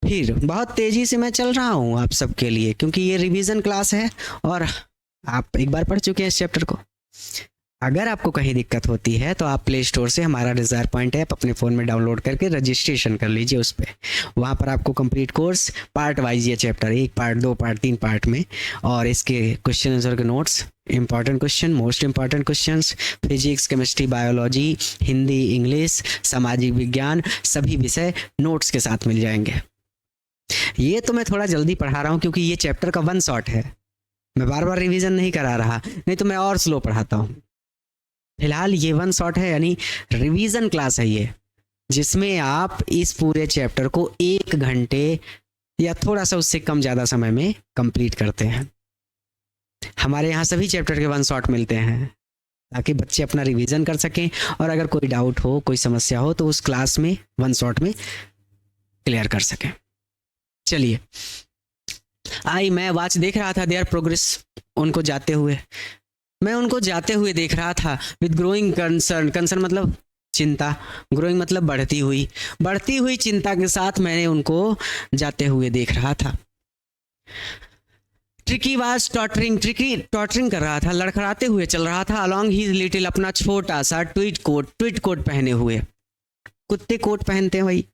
फिर बहुत तेजी से मैं चल रहा हूं आप सबके लिए, क्योंकि ये रिवीजन क्लास है और आप एक बार पढ़ चुके हैं इस चैप्टर को। अगर आपको कहीं दिक्कत होती है तो आप प्ले स्टोर से हमारा डिज़ायर पॉइंट ऐप अपने फ़ोन में डाउनलोड करके रजिस्ट्रेशन कर लीजिए उस पर। वहाँ पर आपको कंप्लीट कोर्स पार्ट वाइज, ये चैप्टर 1 पार्ट 2 पार्ट 3 पार्ट में, और इसके क्वेश्चन आंसर के notes, important question, most important questions, physics, chemistry, biology, Hindi, English, सामाजिक विज्ञान, सभी विषय नोट्स के साथ मिल जाएंगे। ये तो मैं थोड़ा जल्दी पढ़ा रहा हूँ क्योंकि ये चैप्टर का 1 शॉट है, मैं बार बार रिवीजन नहीं करा रहा, नहीं तो मैं और स्लो पढ़ाता हूँ। फिलहाल ये 1 शॉट है, यानी रिवीजन क्लास है ये, जिसमें आप इस पूरे चैप्टर को 1 घंटे या थोड़ा सा उससे कम ज़्यादा समय में कंप्लीट करते हैं। हमारे यहाँ सभी चैप्टर के 1 शॉट मिलते हैं ताकि बच्चे अपना रिवीजन कर सकें, और अगर कोई डाउट हो, कोई समस्या हो तो उस क्लास में 1 शॉट में क्लियर कर सकें। चलिए, मैं वॉच देख रहा था, देयर प्रोग्रेस, उनको जाते हुए, मैं उनको जाते हुए देख रहा था विद ग्रोइंग कंसर्न, कंसर्न मतलब चिंता, ग्रोइंग मतलब बढ़ती हुई चिंता के साथ मैंने उनको जाते हुए देख रहा था। Tricky was tottering, tricky tottering कर रहा था, लड़खड़ाते हुए चल रहा था, अलॉन्ग ही लिटिल, अपना छोटा सा ट्वीट कोट पहने हुए, कुत्ते कोट पहनते हैं भाई,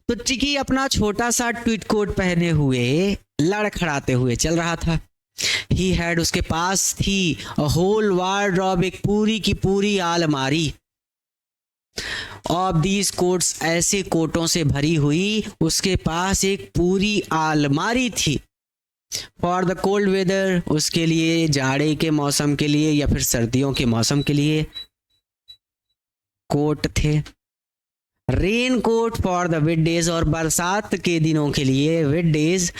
तो ट्रिकी अपना छोटा सा ट्वीट कोट पहने हुए लड़खड़ाते हुए चल रहा था। ही हैड, उसके पास थी, अ होल वार्डरोब, एक पूरी की पूरी आलमारी, ऑफ दीज कोट्स, ऐसे कोटों से भरी हुई उसके पास एक पूरी आलमारी थी। फॉर द कोल्ड वेदर, उसके लिए जाड़े के मौसम के लिए या फिर सर्दियों के मौसम के लिए कोट थे। Rain coat for the wet days, और बरसात के दिनों के लिए, विड डेज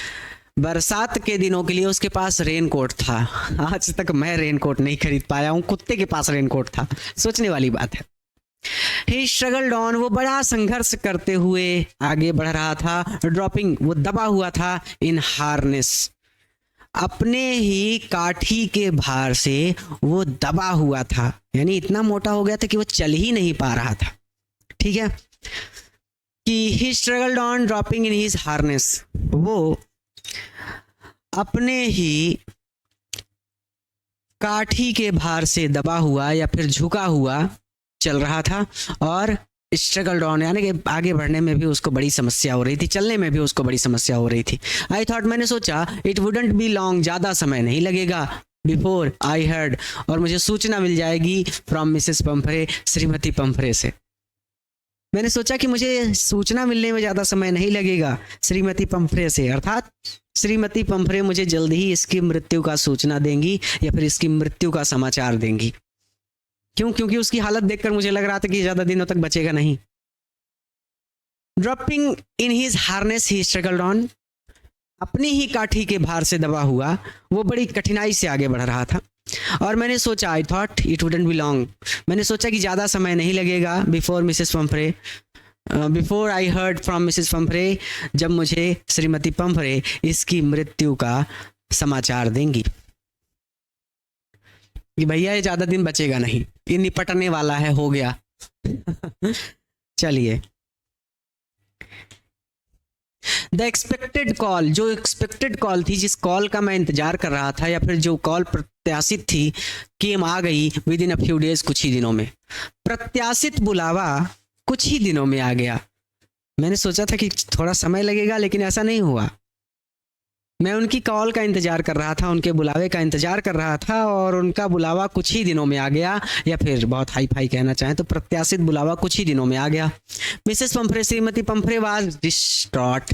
बरसात के दिनों के लिए उसके पास रेन कोट था। आज तक मैं रेन कोट नहीं खरीद पाया हूं, कुत्ते के पास रेन कोट था, सोचने वाली बात है। ही स्ट्रगल्ड ऑन, वो बड़ा संघर्ष करते हुए आगे बढ़ रहा था। ड्रॉपिंग, वो दबा हुआ था। इन हार्नेस, अपने ही काठी के भार से वो दबा हुआ था, यानी इतना मोटा हो गया था कि वो चल ही नहीं पा रहा था। ठीक है, कि he struggled on dropping in his harness, वो अपने ही काठी के भार से दबा हुआ या फिर झुका हुआ चल रहा था, और स्ट्रगल्ड ऑन यानी कि आगे बढ़ने में भी उसको बड़ी समस्या हो रही थी, चलने में भी उसको बड़ी समस्या हो रही थी। आई थॉट, मैंने सोचा, इट वुडंट बी लॉन्ग, ज़्यादा समय नहीं लगेगा, बिफोर आई हर्ड, और मुझे सूचना मिल जाएगी, फ्रॉम मिसेस पंफरे, श्रीमती पंफरे से। मैंने सोचा कि मुझे सूचना मिलने में ज़्यादा समय नहीं लगेगा श्रीमती पंफरे से, अर्थात श्रीमती पंफरे मुझे जल्द ही इसकी मृत्यु का सूचना देंगी या फिर इसकी मृत्यु का समाचार देंगी। क्यों? क्योंकि उसकी हालत देखकर मुझे लग रहा था कि ज़्यादा दिनों तक बचेगा नहीं। Dropping in his harness he struggled on, अपनी ही काठी के भार से दबा हुआ वो बड़ी कठिनाई से आगे बढ़ रहा था। और मैंने सोचा, I thought it wouldn't be long, मैंने सोचा कि ज़्यादा समय नहीं लगेगा, before Mrs पंफरे, before I heard from Mrs पंफरे, जब मुझे श्रीमती पंफरे इसकी मृत्यु का समाचार देंगी कि भैया ये ज़्यादा दिन बचेगा नहीं, ये निपटने वाला है, हो गया। चलिए, द एक्सपेक्टेड कॉल, जो एक्सपेक्टेड कॉल थी, जिस कॉल का मैं इंतजार कर रहा था या फिर जो कॉल प्रत्याशित थी, केम आ गई with in a few days, कुछ ही दिनों में। प्रत्याशित बुलावा कुछ ही दिनों में आ गया। मैंने सोचा था कि थोड़ा समय लगेगा, लेकिन ऐसा नहीं हुआ। मैं उनकी कॉल का इंतजार कर रहा था, उनके बुलावे का इंतजार कर रहा था, और उनका बुलावा कुछ ही दिनों में आ गया, या फिर बहुत हाई फाई कहना चाहें तो प्रत्याशित बुलावा कुछ ही दिनों में आ गया। Mrs Pumphrey, Shrimati पंफरे was distraught,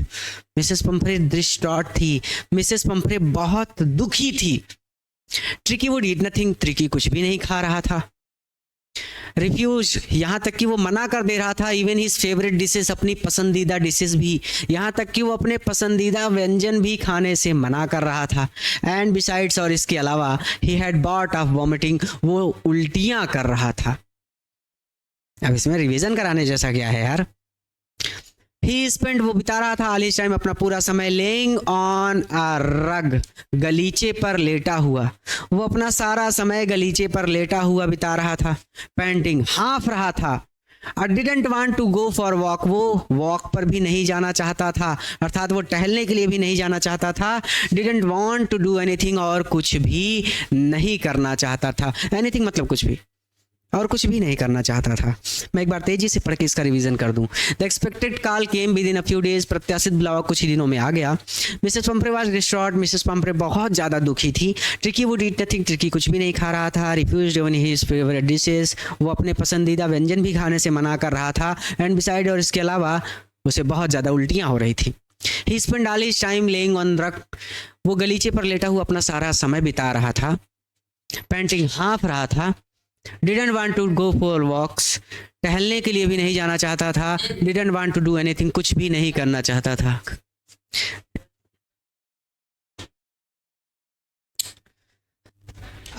Mrs पंफरे distraught थी, मिसेस पंफरे बहुत दुखी थी। Tricky would eat nothing, tricky कुछ भी नहीं खा रहा था। रिफ्यूज, यहाँ तक कि वो मना कर दे रहा था, इवन हिज फेवरेट डिशेस, अपनी पसंदीदा डिशेस भी, यहाँ तक कि वो अपने पसंदीदा व्यंजन भी खाने से मना कर रहा था। एंड बिसाइड्स, और इसके अलावा, he had bought of vomiting, वो उल्टियाँ कर रहा था। अब इसमें रिवीजन कराने जैसा क्या है यार। ही स्पेंड, वो बिता रहा था, ऑल हिज टाइम, अपना पूरा समय, लेइंग ऑन अ रग, गलीचे पर लेटा हुआ, वो अपना सारा समय गलीचे पर लेटा हुआ बिता रहा था। पैंटिंग, हाँफ रहा था। Didn't want to go for walk, वो वॉक पर भी नहीं जाना चाहता था, अर्थात वो टहलने के लिए भी नहीं जाना चाहता था। Didn't want to do anything, और कुछ भी नहीं करना चाहता था। एनीथिंग मतलब कुछ भी, और कुछ भी नहीं करना चाहता था। मैं एक बार तेजी से पढ़ के इसका रिवीजन कर दूं। The expected call came with in a few days, प्रत्याशित बुलावा कुछ ही दिनों में आ गया। मिसेस पंपरे वाज डिस्ट्रॉट, मिसेस पंपरे बहुत ज़्यादा दुखी थी। Tricky would eat nothing, tricky कुछ भी नहीं खा रहा था। Refused one his favourite dishes, वो अपने पसंदीदा व्यंजन भी खाने से मना कर रहा था। एंड बिसाइड, और इसके अलावा उसे बहुत ज़्यादा उल्टियाँ हो रही थी। He spend all his time laying on rug, वो गलीचे पर लेटा हुआ अपना सारा समय बिता रहा था। पैंटिंग, हाँफ रहा था। Didn't want to go for walks, टहलने के लिए भी नहीं जाना चाहता था। Didn't want to do anything, कुछ भी नहीं करना चाहता था।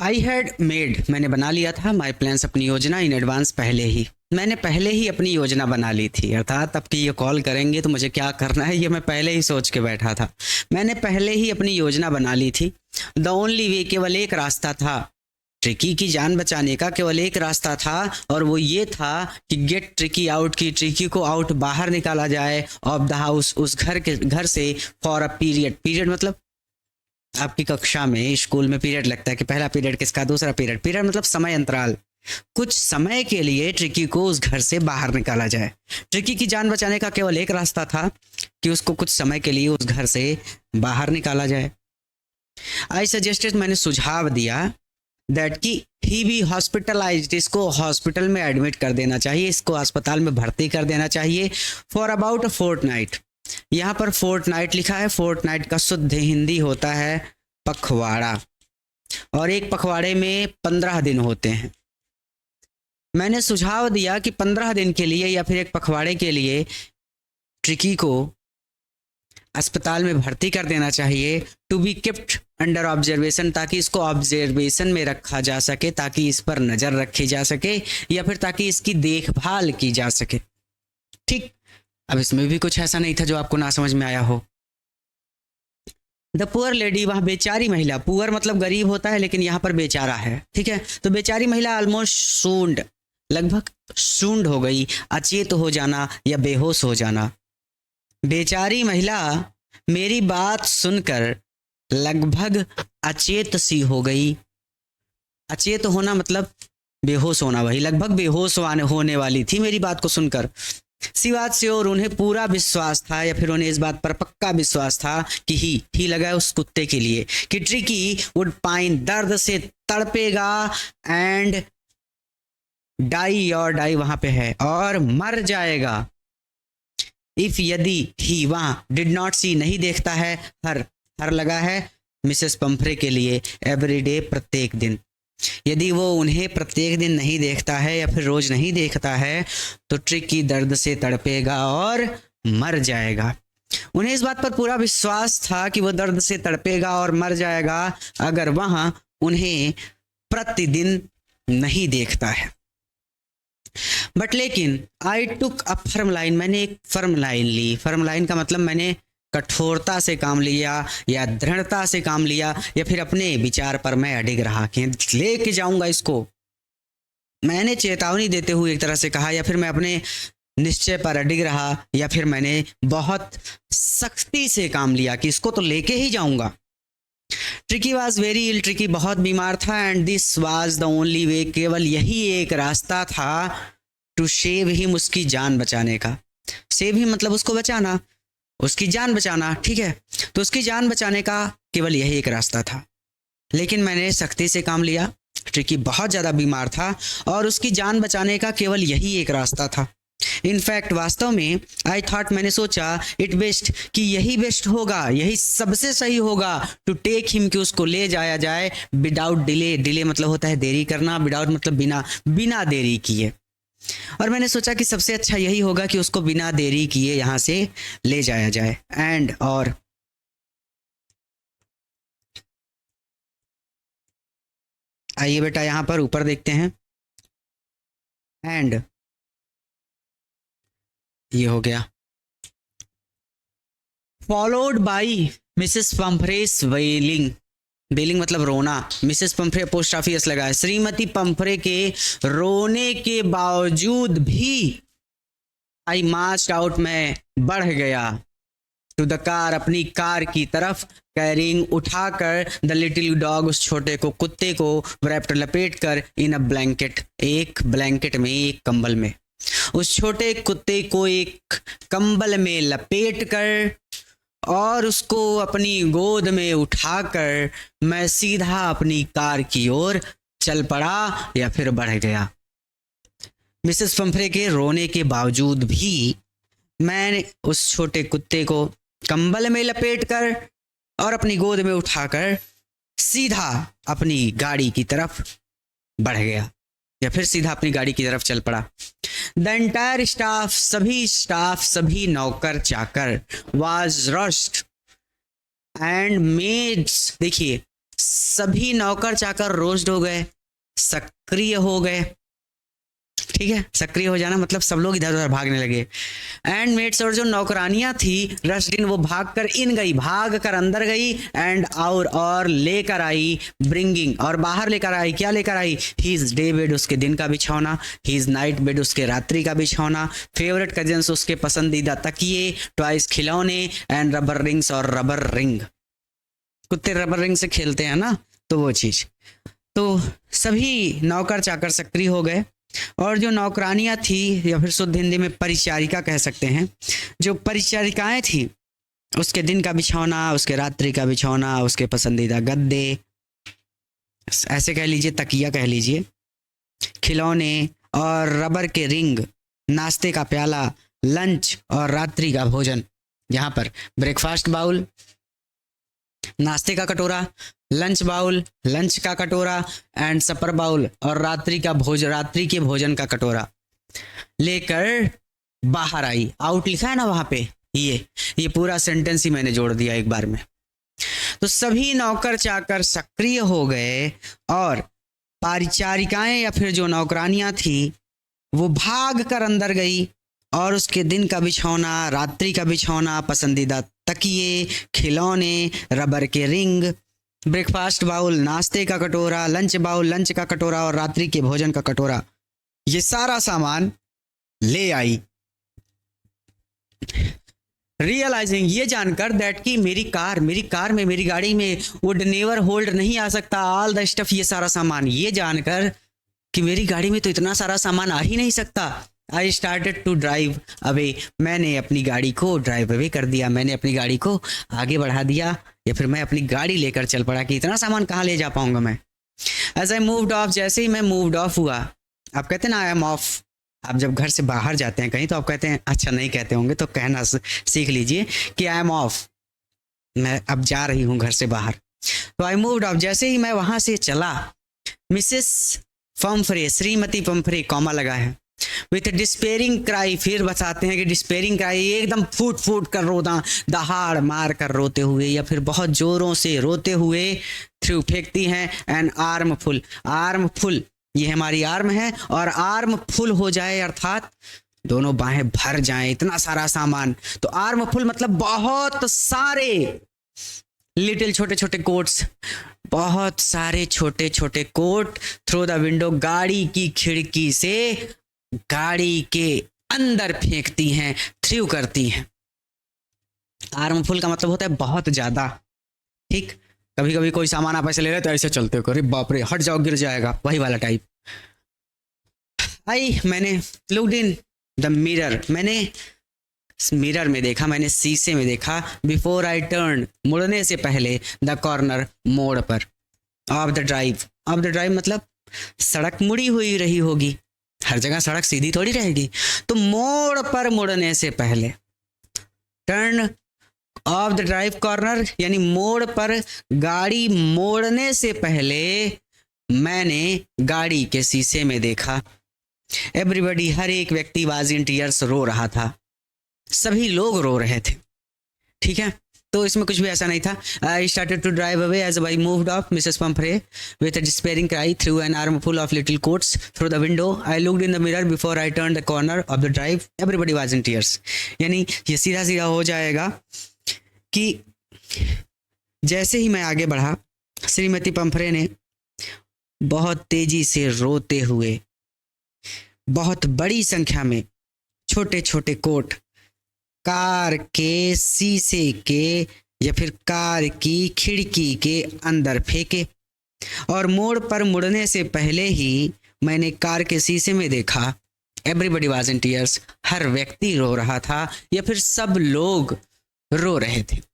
I had made, मैंने बना लिया था, my plans, अपनी योजना, in advance, पहले ही, मैंने पहले ही अपनी योजना बना ली थी, अर्थात अब कि ये कॉल करेंगे तो मुझे क्या करना है ये मैं पहले ही सोच के बैठा था। मैंने पहले ही अपनी योजना बना ली थी। द ओनली वे, केवल एक रास्ता था, ट्रिकी की जान बचाने का केवल एक रास्ता था, और वो ये था कि गेट ट्रिकी आउट, की ट्रिकी को आउट, बाहर निकाला जाए, ऑफ द हाउस, उस घर से, फॉर अ पीरियड। पीरियड मतलब आपकी कक्षा में, स्कूल में पीरियड लगता है कि पहला पीरियड किसका, दूसरा पीरियड, पीरियड मतलब समय अंतराल, कुछ समय के लिए ट्रिकी को उस घर से बाहर निकाला जाए। ट्रिकी की जान बचाने का केवल एक रास्ता था कि उसको कुछ समय के लिए उस घर से बाहर निकाला जाए। आई सजेस्टेड, मैंने सुझाव दिया, दैट कि ही बी हॉस्पिटलाइज्ड, इसको हॉस्पिटल में एडमिट कर देना चाहिए, इसको अस्पताल में भर्ती कर देना चाहिए, फॉर अबाउट अ फोर्टनाइट। यहाँ पर फोर्टनाइट लिखा है, फोर्टनाइट का शुद्ध हिंदी होता है पखवाड़ा, और एक पखवाड़े में 15 दिन होते हैं। मैंने सुझाव दिया कि 15 दिन के लिए या फिर एक पखवाड़े के लिए ट्रिकी को अस्पताल में भर्ती कर देना चाहिए, to be kept under observation, ताकि इसको ऑब्जर्वेशन में रखा जा सके, ताकि इस पर नज़र रखी जा सके, या फिर ताकि इसकी देखभाल की जा सके। ठीक, अब इसमें भी कुछ ऐसा नहीं था जो आपको ना समझ में आया हो। द पुअर लेडी, वहाँ बेचारी महिला, पुअर मतलब गरीब होता है, लेकिन यहाँ पर बेचारा है, ठीक है, तो बेचारी महिला ऑलमोस्ट सूंड, लगभग सूंड हो गई, अचेत हो जाना या बेहोश हो जाना। बेचारी महिला मेरी बात सुनकर लगभग अचेत सी हो गई। अचेत होना मतलब बेहोश होना, वही, लगभग बेहोश होने वाली थी मेरी बात को सुनकर। सिवात से, और उन्हें पूरा विश्वास था, या फिर उन्हें इस बात पर पक्का विश्वास था कि ही लगा उस कुत्ते के लिए, कि ट्रिकी वुड पाइन, दर्द से तड़पेगा, एंड डाई, और डाई वहां पे है, और मर जाएगा। इफ, यदि, ही वहाँ, डिड नॉट सी, नहीं देखता है, हर लगा है मिसेस पंफरे के लिए, एवरीडे, प्रत्येक दिन, यदि वो उन्हें प्रत्येक दिन नहीं देखता है या फिर रोज नहीं देखता है तो ट्रिकी दर्द से तड़पेगा और मर जाएगा। उन्हें इस बात पर पूरा विश्वास था कि वो दर्द से तड़पेगा और मर जाएगा अगर वहाँ उन्हें प्रतिदिन नहीं देखता है। बट लेकिन आई टुक अ फर्म लाइन, मैंने एक फर्म लाइन ली। फर्म लाइन का मतलब मैंने कठोरता से काम लिया या दृढ़ता से काम लिया, या फिर अपने विचार पर मैं अडिग रहा कि लेके जाऊंगा इसको। मैंने चेतावनी देते हुए एक तरह से कहा, या फिर मैं अपने निश्चय पर अडिग रहा, या फिर मैंने बहुत सख्ती से काम लिया कि इसको तो लेके ही जाऊंगा। Tricki was very ill, Tricki बहुत बीमार था, and this was the only way, केवल यही एक रास्ता था टू सेव हिम, उसकी जान बचाने का। सेव हिम मतलब उसको बचाना, उसकी जान बचाना, ठीक है। तो उसकी जान बचाने का केवल यही एक रास्ता था, लेकिन मैंने सख्ती से काम लिया। ट्रिकी बहुत ज़्यादा बीमार था और उसकी जान बचाने का केवल यही एक रास्ता था। इनफैक्ट वास्तव में आई थॉट, मैंने सोचा, इट बेस्ट कि यही बेस्ट होगा, यही सबसे सही होगा टू टेक हिम, कि उसको ले जाया जाए विदाउट डिले। डिले मतलब होता है देरी करना, विदाउट मतलब बिना, बिना देरी किए। और मैंने सोचा कि सबसे अच्छा यही होगा कि उसको बिना देरी किए यहाँ से ले जाया जाए। एंड और आइए बेटा यहाँ पर ऊपर देखते हैं। एंड ये हो गया, फॉलोड बाई मिसेस पंफ्रेस वेलिंग। वेलिंग मतलब रोना। मिसेस पंफ्रे पोस्ट ऑफिस लगा है। श्रीमती पंफ्रे के रोने के बावजूद भी आई मार्च्ड आउट, मैं बढ़ गया टू द कार, अपनी कार की तरफ, कैरिंग उठाकर द लिटिल डॉग, उस छोटे को, कुत्ते को, रैप्ड लपेट कर, इन अ ब्लैंकेट, एक ब्लैंकेट में, एक कंबल में, उस छोटे कुत्ते को एक कंबल में लपेट कर और उसको अपनी गोद में उठाकर मैं सीधा अपनी कार की ओर चल पड़ा या फिर बढ़ गया। मिसेस पंफ्रे के रोने के बावजूद भी मैंने उस छोटे कुत्ते को कंबल में लपेटकर और अपनी गोद में उठाकर सीधा अपनी गाड़ी की तरफ बढ़ गया या फिर सीधा अपनी गाड़ी की तरफ चल पड़ा। द एंटायर स्टाफ, सभी नौकर चाकर, वाज रश्ड एंड मेड्स, देखिए सभी नौकर चाकर रोस्ड हो गए, सक्रिय हो गए। ठीक है, सक्रिय हो जाना मतलब सब लोग इधर उधर भागने लगे। एंड मेट्स, और जो नौकरानियां थी, रश्ड इन, वो भाग कर इन गई, भाग कर अंदर गई। एंड और लेकर आई, ब्रिंगिंग, और बाहर लेकर आई, क्या लेकर आई? हीज डे बेड, उसके दिन का बिछौना, हीज नाइट बेड, उसके रात्रि का बिछौना, फेवरेट कजन्स, उसके पसंदीदा तकिए, टॉयज, खिलौने, एंड रबर रिंग्स, और रबर रिंग, कुत्ते रबर रिंग से खेलते हैं ना, तो वो चीज। तो सभी नौकर चाकर सक्रिय हो गए और जो नौकरानियां थी, या फिर शुद्ध हिंदी में परिचारिका कह सकते हैं, जो परिचारिकाएं थी, उसके दिन का बिछौना, उसके रात्रि का बिछौना, उसके पसंदीदा गद्दे, ऐसे कह लीजिए, तकिया कह लीजिए, खिलौने और रबर के रिंग, नाश्ते का प्याला, लंच और रात्रि का भोजन। यहाँ पर ब्रेकफास्ट बाउल, नाश्ते का कटोरा, लंच बाउल, लंच का कटोरा, एंड सपर बाउल, और रात्रि के भोजन का कटोरा लेकर बाहर आई। आउट लिखा है ना वहां पे, ये पूरा सेंटेंस ही मैंने जोड़ दिया एक बार में। तो सभी नौकर चाकर सक्रिय हो गए और परिचारिकाएं या फिर जो नौकरानियां थी वो भाग कर अंदर गई और उसके दिन का बिछौना, रात्रि का बिछौना, पसंदीदा तकिए, खिलौने, रबर के रिंग, ब्रेकफास्ट बाउल, नाश्ते का कटोरा, लंच बाउल, लंच का कटोरा, और रात्रि के भोजन का कटोरा, ये सारा सामान ले आई। रियलाइजिंग, ये जानकर दैट कि मेरी कार में, मेरी गाड़ी में वुड नेवर होल्ड, नहीं आ सकता ऑल द स्टफ, ये सारा सामान, ये जानकर कि मेरी गाड़ी में तो इतना सारा सामान आ ही नहीं सकता, I started to drive away, मैंने अपनी गाड़ी को ड्राइव अवे कर दिया, मैंने अपनी गाड़ी को आगे बढ़ा दिया, या फिर मैं अपनी गाड़ी लेकर चल पड़ा कि इतना सामान कहाँ ले जा पाऊंगा मैं। एज आई मूव्ड ऑफ, जैसे ही मैं मूव्ड ऑफ हुआ, आप कहते हैं ना आई एम ऑफ, आप जब घर से बाहर जाते हैं कहीं तो आप कहते हैं, अच्छा नहीं कहते होंगे तो कहना सीख लीजिए कि आई एम ऑफ, मैं अब जा रही हूँ घर से बाहर। तो आई मूव्ड ऑफ, जैसे ही मैं वहां से चला, Mrs Pomfrey, Shrimati Pomfrey, comma लगा है, विथ डिस्पेयरिंग क्राई, फिर बताते हैं कि डिस्पेयरिंग क्राई, एकदम फूट फूट कर रोना, दहाड़ मार कर रोते हुए या फिर बहुत जोरों से रोते हुए, थ्रू फेंकती हैं, N arm full, arm full, ये हमारी आर्म है, और आर्म फुल हो जाए अर्थात दोनों बाहें भर जाएं, इतना सारा सामान। तो आर्म फुल मतलब बहुत सारे लिटिल, छोटे छोटे कोट्स, बहुत सारे छोटे छोटे कोट, थ्रू द विंडो, गाड़ी की खिड़की से गाड़ी के अंदर फेंकती हैं, थ्रू करती हैं। आर्मफुल का मतलब होता है बहुत ज्यादा। ठीक, कभी कभी कोई सामान आप ऐसे ले रहे तो ऐसे चलते हो, अरे बाप रे हट जाओ गिर जाएगा, वही वाला टाइप। मैंने लुक्ड इन द मिरर, मैंने मिरर में देखा, मैंने शीशे में देखा, बिफोर आई टर्न, मुड़ने से पहले, द कॉर्नर, मोड़ पर, of the drive, of the drive मतलब सड़क मुड़ी हुई रही होगी, हर जगह सड़क सीधी थोड़ी रहेगी। तो मोड़ पर मुड़ने से पहले, turn off the drive corner यानी मोड़ पर गाड़ी मोड़ने से पहले मैंने गाड़ी के शीशे में देखा। एवरीबडी, हर एक व्यक्ति वाज इन टीयर्स, रो रहा था, सभी लोग रो रहे थे। ठीक है, तो इसमें कुछ भी ऐसा नहीं था। I started to drive away as I moved off Mrs Pumphrey with a despairing cry through an arm full of little coats through the window. I looked in the mirror before I turn the corner of the drive. Everybody was in tears. यानी ये सीधा सीधा हो जाएगा कि जैसे ही मैं आगे बढ़ा, श्रीमती पंफरे ने बहुत तेजी से रोते हुए बहुत बड़ी संख्या में छोटे छोटे कोट कार के शीशे के या फिर कार की खिड़की के अंदर फेंके। और मोड़ पर मुड़ने से पहले ही मैंने कार के शीशे में देखा। Everybody was in tears. हर व्यक्ति रो रहा था या फिर सब लोग रो रहे थे।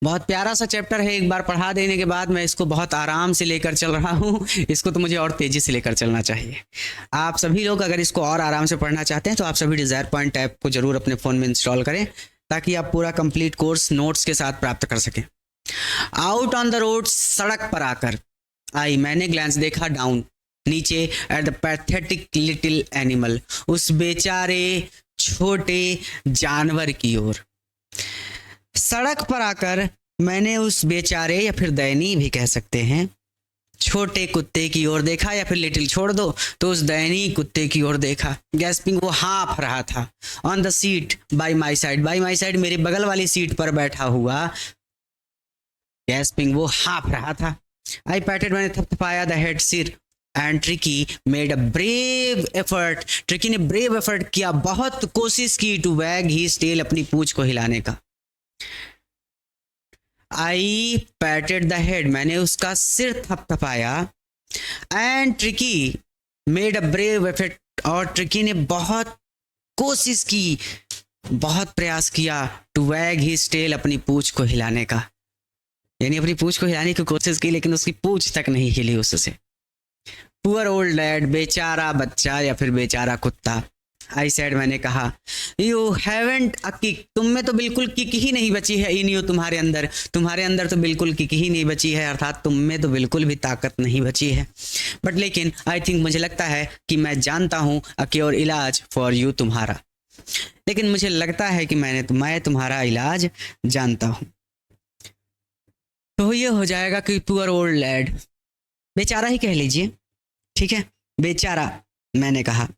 बहुत प्यारा सा चैप्टर है। एक बार पढ़ा देने के बाद मैं इसको बहुत आराम से लेकर चल रहा हूँ। इसको तो मुझे और तेजी से लेकर चलना चाहिए। आप सभी लोग अगर इसको और आराम से पढ़ना चाहते हैं तो आप सभी डिज़ायर पॉइंट ऐप को जरूर अपने फ़ोन में इंस्टॉल करें ताकि आप पूरा कंप्लीट कोर्स नोट्स के साथ प्राप्त कर सकें। आउट ऑन द रोड, सड़क पर आकर आई, मैंने ग्लैंस देखा डाउन, नीचे, at the pathetic little animal, उस बेचारे छोटे जानवर की ओर। सड़क पर आकर मैंने उस बेचारे या फिर दयनीय भी कह सकते हैं छोटे कुत्ते की ओर देखा, या फिर लिटिल छोड़ दो तो उस दयनीय कुत्ते की ओर देखा। गैस्पिंग, वो हाँफ रहा था। On the seat bye my side, bye my side मेरे बगल वाली सीट पर बैठा हुआ। गैस्पिंग, वो हाँफ रहा था। आई पैटेड, मैंने थपथपाया द हेड, सिर। And Tricki made a brave effort, tricky ने ब्रेव एफर्ट किया, बहुत कोशिश की, टू वैग हिज टेल, अपनी पूंछ को हिलाने का। आई पैटेड द हेड, मैंने उसका सिर थपथपाया। And Tricki made a brave effort, और ट्रिकी ने बहुत कोशिश की, बहुत प्रयास किया, टू वैग हिज टेल, अपनी पूंछ को हिलाने का। यानी अपनी पूंछ को हिलाने की कोशिश की लेकिन उसकी पूंछ तक नहीं हिली उससे। पुअर ओल्ड लैड, बेचारा बच्चा या फिर बेचारा कुत्ता। आई सेड, मैंने कहा, यू हैवेंट अ किक, तुम में तो बिल्कुल किक ही नहीं बची है। इन यू, तुम्हारे अंदर तो बिल्कुल किक ही नहीं बची है, अर्थात तुम में तो बिल्कुल भी ताकत नहीं बची है। बट लेकिन आई थिंक, मुझे लगता है कि मैं जानता हूँ अ क्योर, इलाज फॉर यू, तुम्हारा। लेकिन मुझे लगता है कि मैं तुम्हारा इलाज जानता हूँ। तो ये हो जाएगा कि पुअर ओल्ड लैड, बेचारा ही कह लीजिए, ठीक है, बेचारा, मैंने कहा,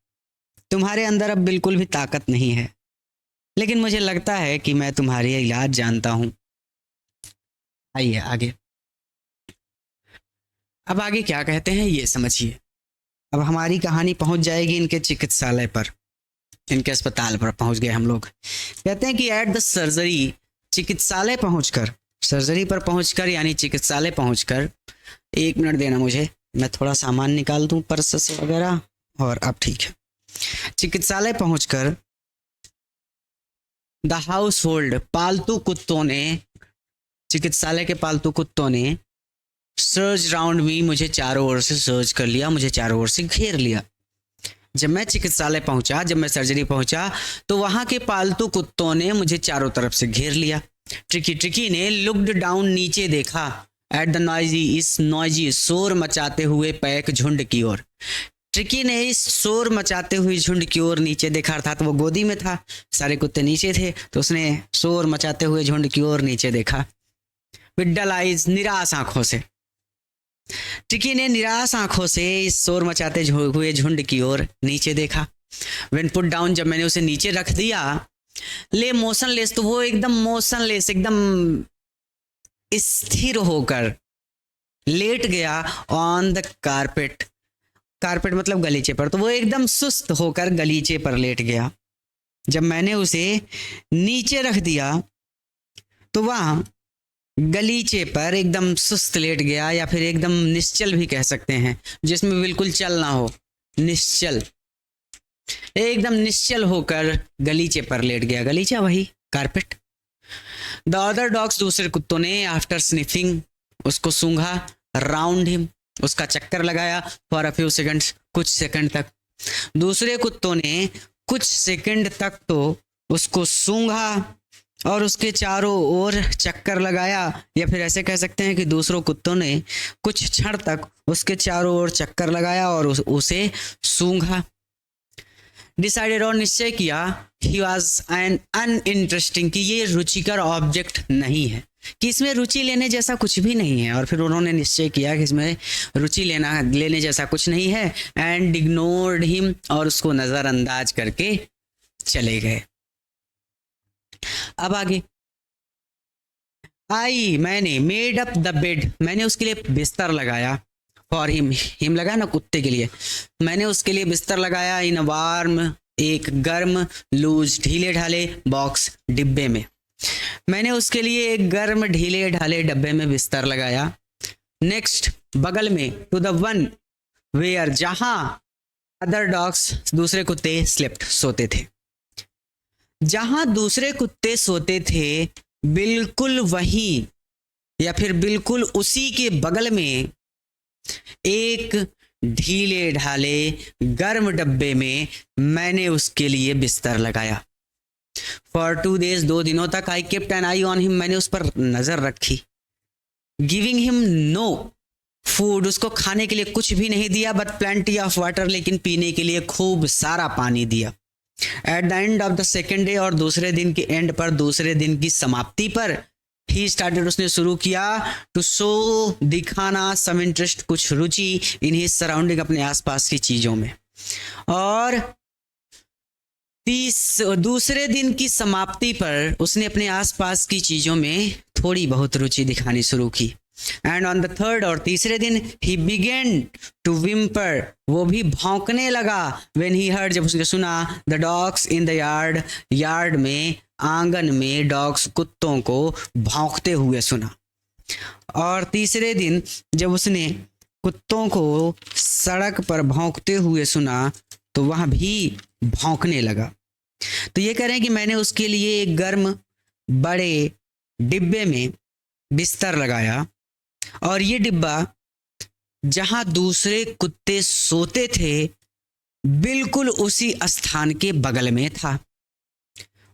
तुम्हारे अंदर अब बिल्कुल भी ताकत नहीं है, लेकिन मुझे लगता है कि मैं तुम्हारी इलाज जानता हूं। आइए आगे। अब आगे क्या कहते हैं ये समझिए। अब हमारी कहानी पहुंच जाएगी इनके चिकित्सालय पर, इनके अस्पताल पर पहुंच गए हम लोग। कहते हैं कि एट द सर्जरी, चिकित्सालय पहुंचकर, सर्जरी पर पहुंचकर यानी चिकित्सालय पहुंचकर। 1 मिनट देना मुझे, मैं थोड़ा सामान निकाल दूं पर्स से वगैरह, और अब ठीक है। चिकित्सालय पहुंचकर द हाउस होल्ड, पालतू कुत्तों ने, चिकित्सालय के पालतू कुत्तों ने सर्च राउंड मी, मुझे चारों ओर से सर्च कर लिया, मुझे चारों ओर से घेर लिया। जब मैं चिकित्सालय पहुंचा, जब मैं सर्जरी पहुंचा तो वहां के पालतू कुत्तों ने मुझे चारों तरफ से घेर लिया। ट्रिकी ने लुक्ड डाउन, नीचे देखा, एट द नॉइजी, इस नॉइजी, शोर मचाते हुए पैक झुंड की ओर। ट्रिकी ने इस शोर मचाते हुए झुंड की ओर नीचे देखा, अर्थात वो गोदी में था, सारे कुत्ते नीचे थे, तो उसने शोर मचाते हुए झुंड की ओर नीचे देखा। विद डल आइज, निराश आंखों से। ट्रिकी ने निराश आंखों से इस शोर मचाते हुए झुंड की ओर नीचे देखा। व्हेन पुट डाउन, जब मैंने उसे नीचे रख दिया, ले मोशनलेस, तो वो एकदम मोशनलेस, एकदम स्थिर होकर लेट गया। ऑन द कारपेट, कारपेट मतलब गलीचे पर, तो वो एकदम सुस्त होकर गलीचे पर लेट गया। जब मैंने उसे नीचे रख दिया तो वह गलीचे पर एकदम सुस्त लेट गया, या फिर एकदम निश्चल भी कह सकते हैं, जिसमें बिल्कुल चल ना हो, निश्चल, एकदम निश्चल होकर गलीचे पर लेट गया। गलीचा वही कारपेट। द अदर डॉग्स, दूसरे कुत्तों ने, आफ्टर स्निफिंग, उसको सूंघा, राउंड हिम, उसका चक्कर लगाया, फॉर अ फ्यू सेकंड्स, कुछ सेकंड तक। दूसरे कुत्तों ने कुछ सेकंड तक तो उसको सूंघा और उसके चारों ओर चक्कर लगाया, या फिर ऐसे कह सकते हैं कि दूसरों कुत्तों ने कुछ क्षण तक उसके चारों ओर चक्कर लगाया और उसे सूंघा। डिसाइडेड और निश्चय किया ही वॉज एन अनइंटरेस्टिंग, कि ये रुचिकर ऑब्जेक्ट नहीं है, कि इसमें रुचि लेने जैसा कुछ भी नहीं है। और फिर उन्होंने निश्चय किया कि इसमें रुचि लेने जैसा कुछ नहीं है। एंड इग्नोर्ड हिम, और उसको नजरअंदाज करके चले गए। अब आगे, मैंने मेड अप द बेड, मैंने उसके लिए बिस्तर लगाया। फॉर हिम लगा ना कुत्ते के लिए, मैंने उसके लिए बिस्तर लगाया। इन वार्म, एक गर्म, लूज ढीले ढाले, बॉक्स डिब्बे में, मैंने उसके लिए एक गर्म ढीले ढाले डब्बे में बिस्तर लगाया। नेक्स्ट, बगल में, टू द वन वेयर, जहां अदर डॉग्स, दूसरे कुत्ते स्लेप्ट, सोते थे। जहां दूसरे कुत्ते सोते थे बिल्कुल वहीं या फिर बिल्कुल उसी के बगल में एक ढीले ढाले गर्म डब्बे में मैंने उसके लिए बिस्तर लगाया। फॉर 2 days, 2 दिनों तक, I kept an eye on him, मैंने उस पर नजर रखी। गिविंग हिम नो फूड, उसको खाने के लिए कुछ भी नहीं दिया, बट प्लेंटी ऑफ वाटर, लेकिन पीने के लिए खूब सारा पानी दिया। At the end of the second day, और दूसरे दिन के एंड पर, दूसरे दिन की समाप्ति पर, ही स्टार्टेड, उसने शुरू किया, टू शो, दिखाना, सम इंटरेस्ट, कुछ रुचि, इन हिज सराउंडिंग, अपने आसपास की चीजों में। और दूसरे दिन की समाप्ति पर उसने अपने आसपास की चीजों में थोड़ी बहुत रुचि दिखानी शुरू की। एंड ऑन द थर्ड, और तीसरे दिन, ही बिगेन टू विम्पर, वो भी भौंकने लगा। व्हेन ही हर्ड, जब उसने सुना, the dogs in the yard, yard में, आंगन में डॉग्स, कुत्तों को भौंकते हुए सुना। और तीसरे दिन जब उसने कुत्तों को सड़क पर भौंकते हुए सुना तो वह भी भौंकने लगा। तो ये कह रहे हैं कि मैंने उसके लिए एक गर्म बड़े डिब्बे में बिस्तर लगाया, और ये डिब्बा जहां दूसरे कुत्ते सोते थे बिल्कुल उसी स्थान के बगल में था।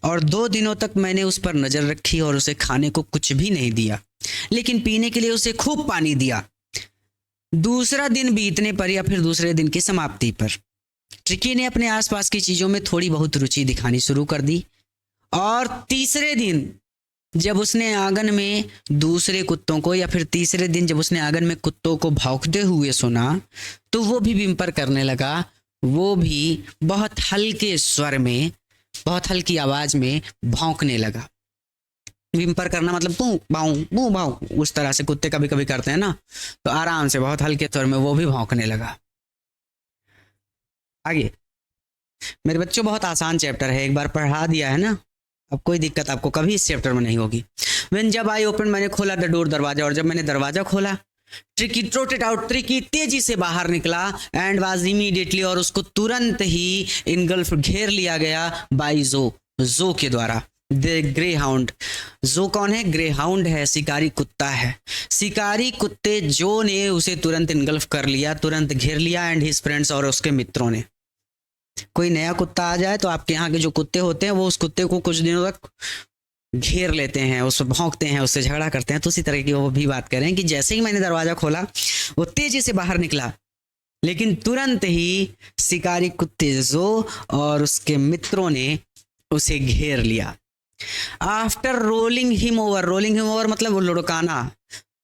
और 2 दिनों तक मैंने उस पर नजर रखी और उसे खाने को कुछ भी नहीं दिया, लेकिन पीने के लिए उसे खूब पानी दिया। दूसरा दिन बीतने पर, या फिर दूसरे दिन की समाप्ति पर, ट्रिकी ने अपने आसपास की चीजों में थोड़ी बहुत रुचि दिखानी शुरू कर दी। और तीसरे दिन जब उसने आंगन में दूसरे कुत्तों को, या फिर तीसरे दिन जब उसने आंगन में कुत्तों को भौंकते हुए सुना तो वो भी विम्पर करने लगा। वो भी बहुत हल्के स्वर में, बहुत हल्की आवाज में भौंकने लगा। विम्पर करना मतलब पू बाऊ बू बाऊ, उस तरह से कुत्ते कभी कभी करते हैं ना, तो आराम से बहुत हल्के स्वर में वो भी भौंकने लगा। आगे, मेरे बच्चों बहुत आसान चैप्टर है, एक बार पढ़ा दिया है ना, अब कोई दिक्कत आपको कभी इस चैप्टर में नहीं होगी। व्हेन, जब आई ओपन, मैंने खोला द डोर, दरवाजा, और जब मैंने दरवाजा खोला, ट्रिकी ट्रोटेड आउट, ट्रिकी तेजी से बाहर निकला। एंड वाज इमीडिएटली, और उसको तुरंत ही इनगल्फ, घेर लिया गया, बाय जो के द्वारा। द ग्रे हाउंड, जो कौन है? ग्रे हाउंड है, शिकारी कुत्ता है। शिकारी कुत्ते जो ने उसे तुरंत इनगल्फ कर लिया, तुरंत घेर लिया। एंड हिज फ्रेंड्स, और उसके मित्रों ने। कोई नया कुत्ता आ जाए तो आपके यहाँ के जो कुत्ते होते हैं वो उस कुत्ते को कुछ दिनों तक घेर लेते हैं, उससे भौंकते हैं, उससे झगड़ा करते हैं। तो उसी तरह की वो भी बात कर रहे हैं कि जैसे ही मैंने दरवाजा खोला वो तेजी से बाहर निकला, लेकिन तुरंत ही शिकारी कुत्ते जो और उसके मित्रों ने उसे घेर लिया। आफ्टर रोलिंग हिम ओवर मतलब वो लुढ़काना।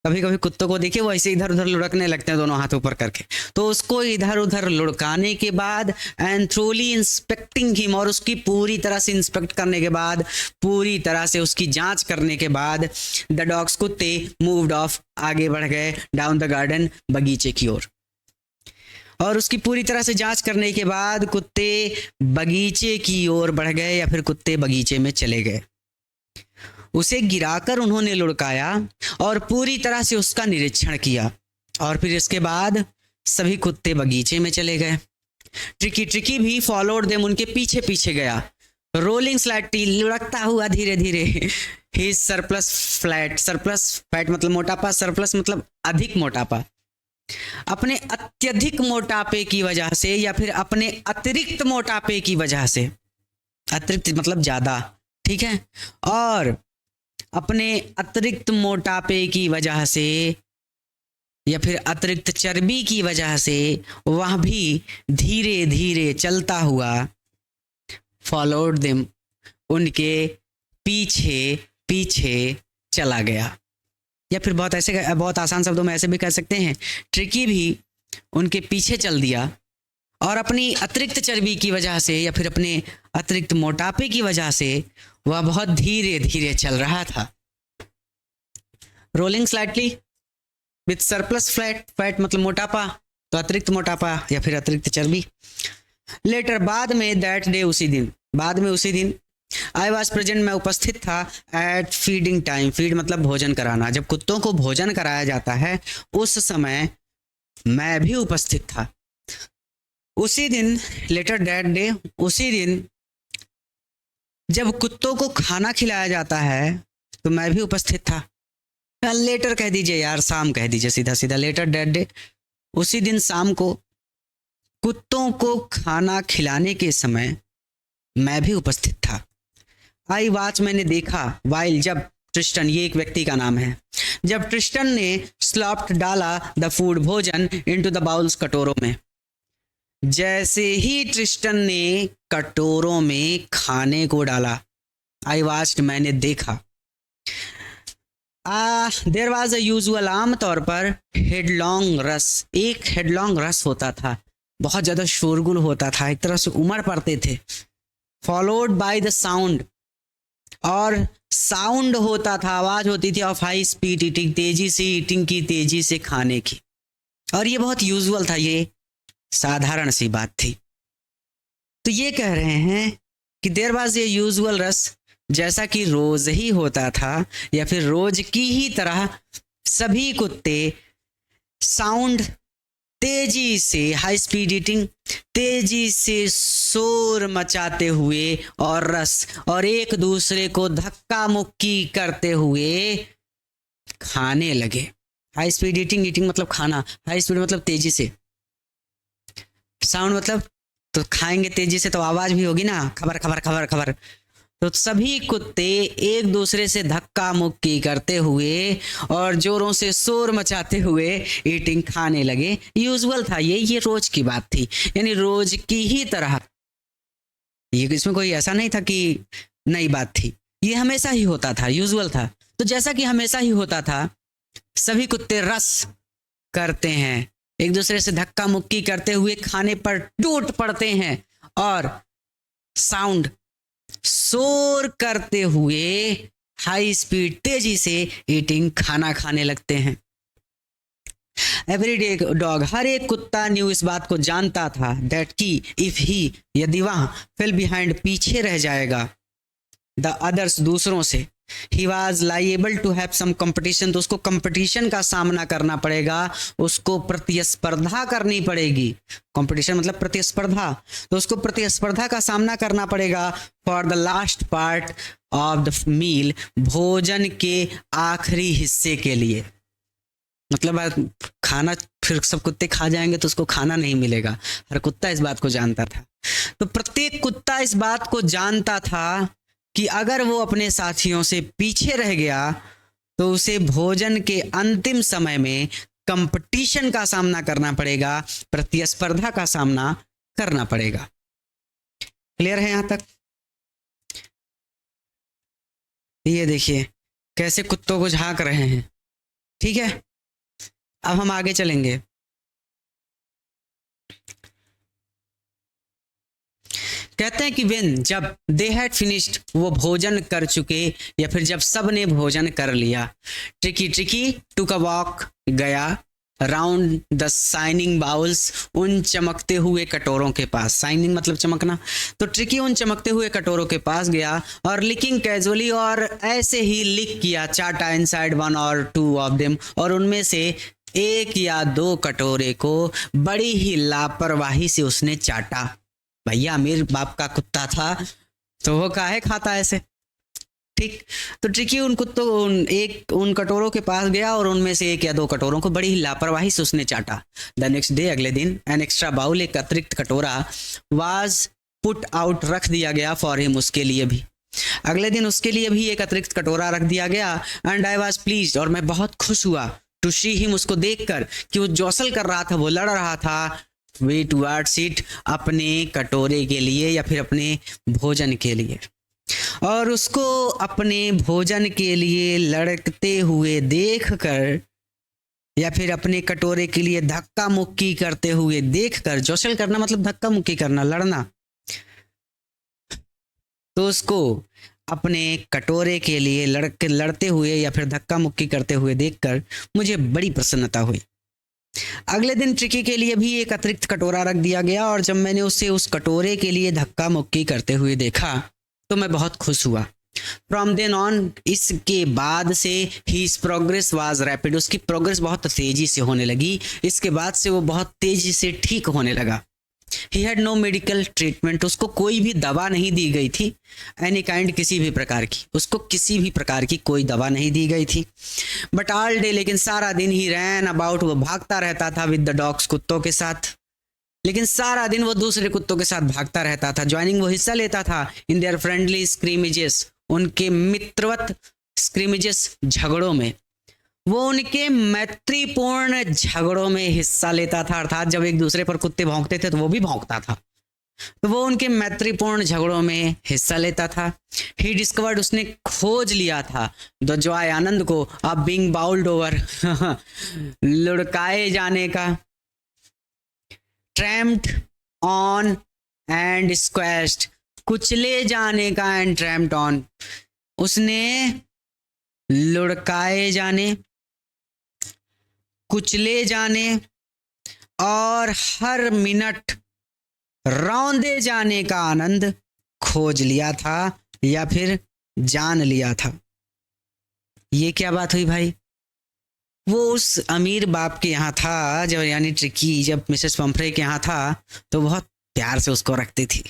कभी कभी कुत्तों को देखिए वो ऐसे इधर उधर लुढ़कने लगते हैं दोनों हाथ ऊपर करके, तो उसको इधर उधर लुढ़काने के बाद, एंड थ्रोली इंस्पेक्टिंग हिम, और उसकी पूरी तरह से इंस्पेक्ट करने के बाद, पूरी तरह से उसकी जांच करने के बाद, द डॉग्स, कुत्ते, मूव्ड ऑफ, आगे बढ़ गए, डाउन द गार्डन, बगीचे की ओर। और उसकी पूरी तरह से जांच करने के बाद कुत्ते बगीचे की ओर बढ़ गए, या फिर कुत्ते बगीचे में चले गए। उसे गिराकर उन्होंने लुढ़काया और पूरी तरह से उसका निरीक्षण किया, और फिर इसके बाद सभी कुत्ते बगीचे में चले गए। ट्रिकी भी फॉलोड देम, उनके पीछे पीछे गया। रोलिंग स्लाइटली, लुढ़कता हुआ धीरे धीरे। हिज सरप्लस फैट मतलब मोटापा, सरप्लस मतलब अधिक मोटापा, अपने अत्यधिक मोटापे की वजह से या फिर अपने अतिरिक्त मोटापे की वजह से, अतिरिक्त मतलब ज्यादा, ठीक है, और अपने अतिरिक्त मोटापे की वजह से या फिर अतिरिक्त चर्बी की वजह से वह भी धीरे धीरे चलता हुआ फॉलोड देम, उनके पीछे पीछे चला गया। या फिर बहुत आसान शब्दों में ऐसे भी कह सकते हैं, ट्रिकी भी उनके पीछे चल दिया और अपनी अतिरिक्त चर्बी की वजह से या फिर अपने अतिरिक्त मोटापे की वजह से वह बहुत धीरे धीरे चल रहा था। Rolling slightly with surplus fat मतलब मोटापा, तो अतिरिक्त मोटापा या फिर अतिरिक्त चर्बी। लेटर बाद में, दैट डे उसी दिन, बाद में उसी दिन, आई वॉज प्रेजेंट मैं उपस्थित था, एट फीडिंग टाइम, फीड मतलब भोजन कराना, जब कुत्तों को भोजन कराया जाता है उस समय मैं भी उपस्थित था। उसी दिन, लेटर दैट डे, उसी दिन जब कुत्तों को खाना खिलाया जाता है तो मैं भी उपस्थित था। लेटर कह दीजिए यार, शाम कह दीजिए सीधा सीधा, लेटर दैट डे, उसी दिन शाम को कुत्तों को खाना खिलाने के समय मैं भी उपस्थित था। आई वॉच मैंने देखा, वाइल जब ट्रिस्टन, ये एक व्यक्ति का नाम है, जब ट्रिस्टन ने स्लॉप्ड डाला द फूड भोजन इनटू द बाउल्स कटोरों में, जैसे ही ट्रिस्टन ने कटोरों में खाने को डाला, आई वॉच्ड मैंने देखा, देयर वाज अ यूजुअल, आमतौर पर हेडलॉन्ग रस, एक हेडलॉन्ग रस होता था, बहुत ज़्यादा शोरगुल होता था, एक तरह से उमड़ पड़ते थे, फॉलोड बाय द साउंड, और साउंड होता था, आवाज होती थी, ऑफ हाई स्पीड ईटिंग, तेजी से ईटिंग की, तेजी से खाने की, और ये बहुत यूजुअल था, ये साधारण सी बात थी। तो ये कह रहे हैं कि देयर वाज ये यूजुअल रस, जैसा कि रोज ही होता था या फिर रोज की ही तरह सभी कुत्ते साउंड, तेजी से, हाई स्पीड ईटिंग, तेजी से शोर मचाते हुए और रस, और एक दूसरे को धक्का मुक्की करते हुए खाने लगे। हाई स्पीड ईटिंग, ईटिंग मतलब खाना, हाई स्पीड मतलब तेजी से, साउंड मतलब तो खाएंगे तेजी से तो आवाज भी होगी ना, खबर खबर खबर खबर। तो सभी कुत्ते एक दूसरे से धक्का मुक्की करते हुए और जोरों से शोर मचाते हुए ईटिंग, खाने लगे। यूजुअल था ये रोज की बात थी, यानी रोज की ही तरह, ये इसमें कोई ऐसा नहीं था कि नई बात थी, ये हमेशा ही होता था, यूजुअल था। तो जैसा कि हमेशा ही होता था, सभी कुत्ते रस करते हैं, एक दूसरे से धक्का मुक्की करते हुए खाने पर टूट पड़ते हैं और साउंड, शोर करते हुए हाई स्पीड, तेजी से ईटिंग, खाना खाने लगते हैं। एवरीडे डॉग, हर एक कुत्ता न्यू, इस बात को जानता था, दैट की इफ ही, यदि वह फेल बिहाइंड, पीछे रह जाएगा, द अदर्स, दूसरों से, he was liable to have some competition, तो उसको कंपटीशन का सामना करना पड़ेगा, उसको प्रतिस्पर्धा करनी पड़ेगी, कंपटीशन मतलब प्रतिस्पर्धा, तो उसको प्रतिस्पर्धा का सामना करना पड़ेगा for the last part of the meal, भोजन के आखिरी हिस्से के लिए। मतलब खाना फिर सब कुत्ते खा जाएंगे तो उसको खाना नहीं मिलेगा, हर कुत्ता इस बात को जानता था। तो प्रत्येक कुत्ता इस बात को जानता था कि अगर वो अपने साथियों से पीछे रह गया तो उसे भोजन के अंतिम समय में कंपटीशन का सामना करना पड़ेगा, प्रतिस्पर्धा का सामना करना पड़ेगा। क्लियर है यहां तक? ये देखिए कैसे कुत्तों को झांक रहे हैं, ठीक है। अब हम आगे चलेंगे। कहते हैं कि वेन, जब दे हैड फिनिश्ड, वो भोजन कर चुके या फिर जब सब ने भोजन कर लिया, ट्रिकी टुक अ वॉक, गया, राउंड द शाइनिंग बाउल्स, उन चमकते हुए कटोरों के पास, शाइनिंग मतलब चमकना, तो ट्रिकी उन चमकते हुए कटोरों के पास गया और लिकिंग कैजुअली, और ऐसे ही लिक किया, चाटा इनसाइड वन और टू ऑफ देम, और उनमें से एक या दो कटोरे को बड़ी ही लापरवाही से उसने चाटा। भैया अमीर बाप का कुत्ता था तो वो काहे खाता ऐसे, ठीक। तो ट्रिकी उन कुत्तों उन कटोरों के पास गया और उनमें से एक या दो कटोरों को बड़ी ही लापरवाही से उसने चाटा। द नेक्स्ट डे, अगले दिन, एन एक्स्ट्रा बाउल, एक अतिरिक्त कटोरा, वाज पुट आउट, रख दिया गया फॉर हिम, उसके लिए भी। अगले दिन उसके लिए भी एक अतिरिक्त कटोरा रख दिया गया। एंड आई वाज प्लीज्ड, और मैं बहुत खुश हुआ, टू सी हिम, उसको देखकर कि वो जौसल कर रहा था, वो लड़ रहा था, वे टुवर्ड्स इट, अपने कटोरे के लिए या फिर अपने भोजन के लिए। और उसको अपने भोजन के लिए लड़कते हुए देखकर या फिर अपने कटोरे के लिए धक्का मुक्की करते हुए देखकर, जौसल करना मतलब धक्का मुक्की करना, लड़ना, तो उसको अपने कटोरे के लिए लड़ते हुए या फिर धक्का मुक्की करते हुए देखकर मुझे बड़ी प्रसन्नता हुई। अगले दिन ट्रिकी के लिए भी एक अतिरिक्त कटोरा रख दिया गया और जब मैंने उसे उस कटोरे के लिए धक्का मुक्की करते हुए देखा तो मैं बहुत खुश हुआ। फ्रॉम देन ऑन, इसके बाद से, हीज प्रोग्रेस वाज रैपिड, उसकी प्रोग्रेस बहुत तेजी से होने लगी। इसके बाद से वो बहुत तेजी से ठीक होने लगा। He had no medical treatment, उसको कोई भी दवा नहीं दी गई थी, एनी काइंड, किसी भी प्रकार की, उसको किसी भी प्रकार की कोई दवा नहीं दी गई थी। बट ऑल डे, लेकिन सारा दिन ही रैन अबाउट, वो भागता रहता था विद द डॉग्स, कुत्तों के साथ, लेकिन सारा दिन वो दूसरे कुत्तों के साथ भागता रहता था। ज्वाइनिंग, वो हिस्सा लेता था इन देयर फ्रेंडली स्क्रीमेजेस, उनके मित्रवत स्क्रीमेजेस, झगड़ों में, वो उनके मैत्रीपूर्ण झगड़ों में हिस्सा लेता था। अर्थात जब एक दूसरे पर कुत्ते भौंकते थे तो वो भी भौंकता था, तो वो उनके मैत्रीपूर्ण झगड़ों में हिस्सा लेता था। ही डिस्कवर्ड, उसने खोज लिया था, द जॉय, आनंद को, अब बीइंग बाउल्ड ओवर, लुढ़काए जाने का, ट्रैम्प्ड ऑन एंड स्क्वैश्ड, कुचले जाने का, एंड ट्रैम्प्ड ऑन, उसने लुढ़काए जाने, कुचले जाने और हर मिनट रौंदे जाने का आनंद खोज लिया था या फिर जान लिया था। ये क्या बात हुई भाई? वो उस अमीर बाप के यहाँ था, जब यानी ट्रिकी जब मिसेस पंफ्रे के यहाँ था तो बहुत प्यार से उसको रखती थी।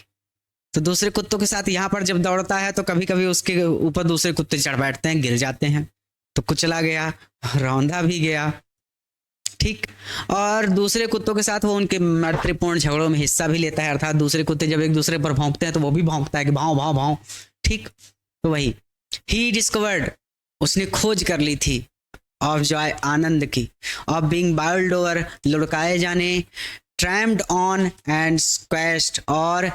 तो दूसरे कुत्तों के साथ यहाँ पर जब दौड़ता है तो कभी कभी उसके ऊपर दूसरे कुत्ते चढ़ बैठते हैं, गिर जाते हैं, तो कुचला गया, रौंदा भी गया, ठीक। और दूसरे कुत्तों के साथ वो उनके मैत्रीपूर्ण झगड़ों में हिस्सा भी लेता है। अर्थात दूसरे कुत्ते जब एक दूसरे पर भौंकते हैं तो वो भी भौंकता है कि भाव भाव भाव, ठीक। तो वही, ही डिस्कवर्ड, उसने खोज कर ली थी, ऑफ जॉय, आनंद की, ऑफ बीइंग बाउल्ड ओवर, लुढ़काए जाने, ट्रैम्प्ड ऑन एंड स्क्वैश्ड, और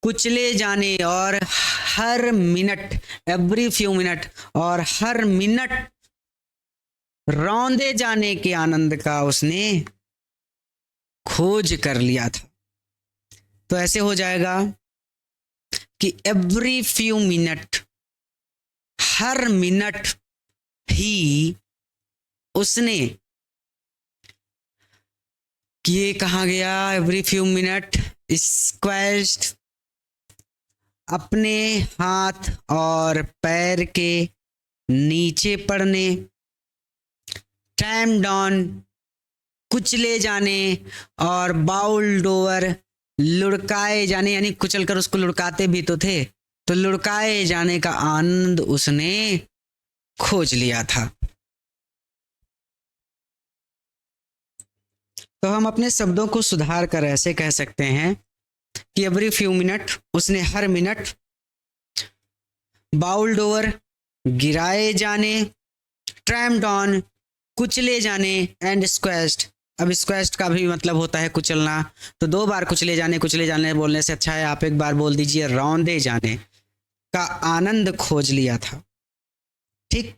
कुचले जाने, और हर मिनट, एवरी फ्यू मिनट, और हर मिनट रौंदे जाने के आनंद का उसने खोज कर लिया था। तो ऐसे हो जाएगा कि एवरी फ्यू मिनट, हर मिनट ही उसने, ये कहा गया एवरी फ्यू मिनट, स्क्वैश्ड, अपने हाथ और पैर के नीचे पड़ने, ट्रैम्प्ड ऑन, कुचले जाने, और बाउल्ड ओवर, लुढ़काए जाने, यानी कुचल कर उसको लुढ़काते भी तो थे, तो लुढ़काए जाने का आनंद उसने खोज लिया था। तो हम अपने शब्दों को सुधार कर ऐसे कह सकते हैं कि एवरी फ्यू मिनट, उसने हर मिनट, बाउल्ड ओवर, गिराए जाने, ट्रैम्प्ड ऑन, कुचले जाने, एंड स्क्वैश्ड। अब स्क्वैश्ड का भी मतलब होता है कुचलना, तो दो बार कुचले जाने बोलने से अच्छा है आप एक बार बोल दीजिए रौंदे जाने का आनंद खोज लिया था, ठीक।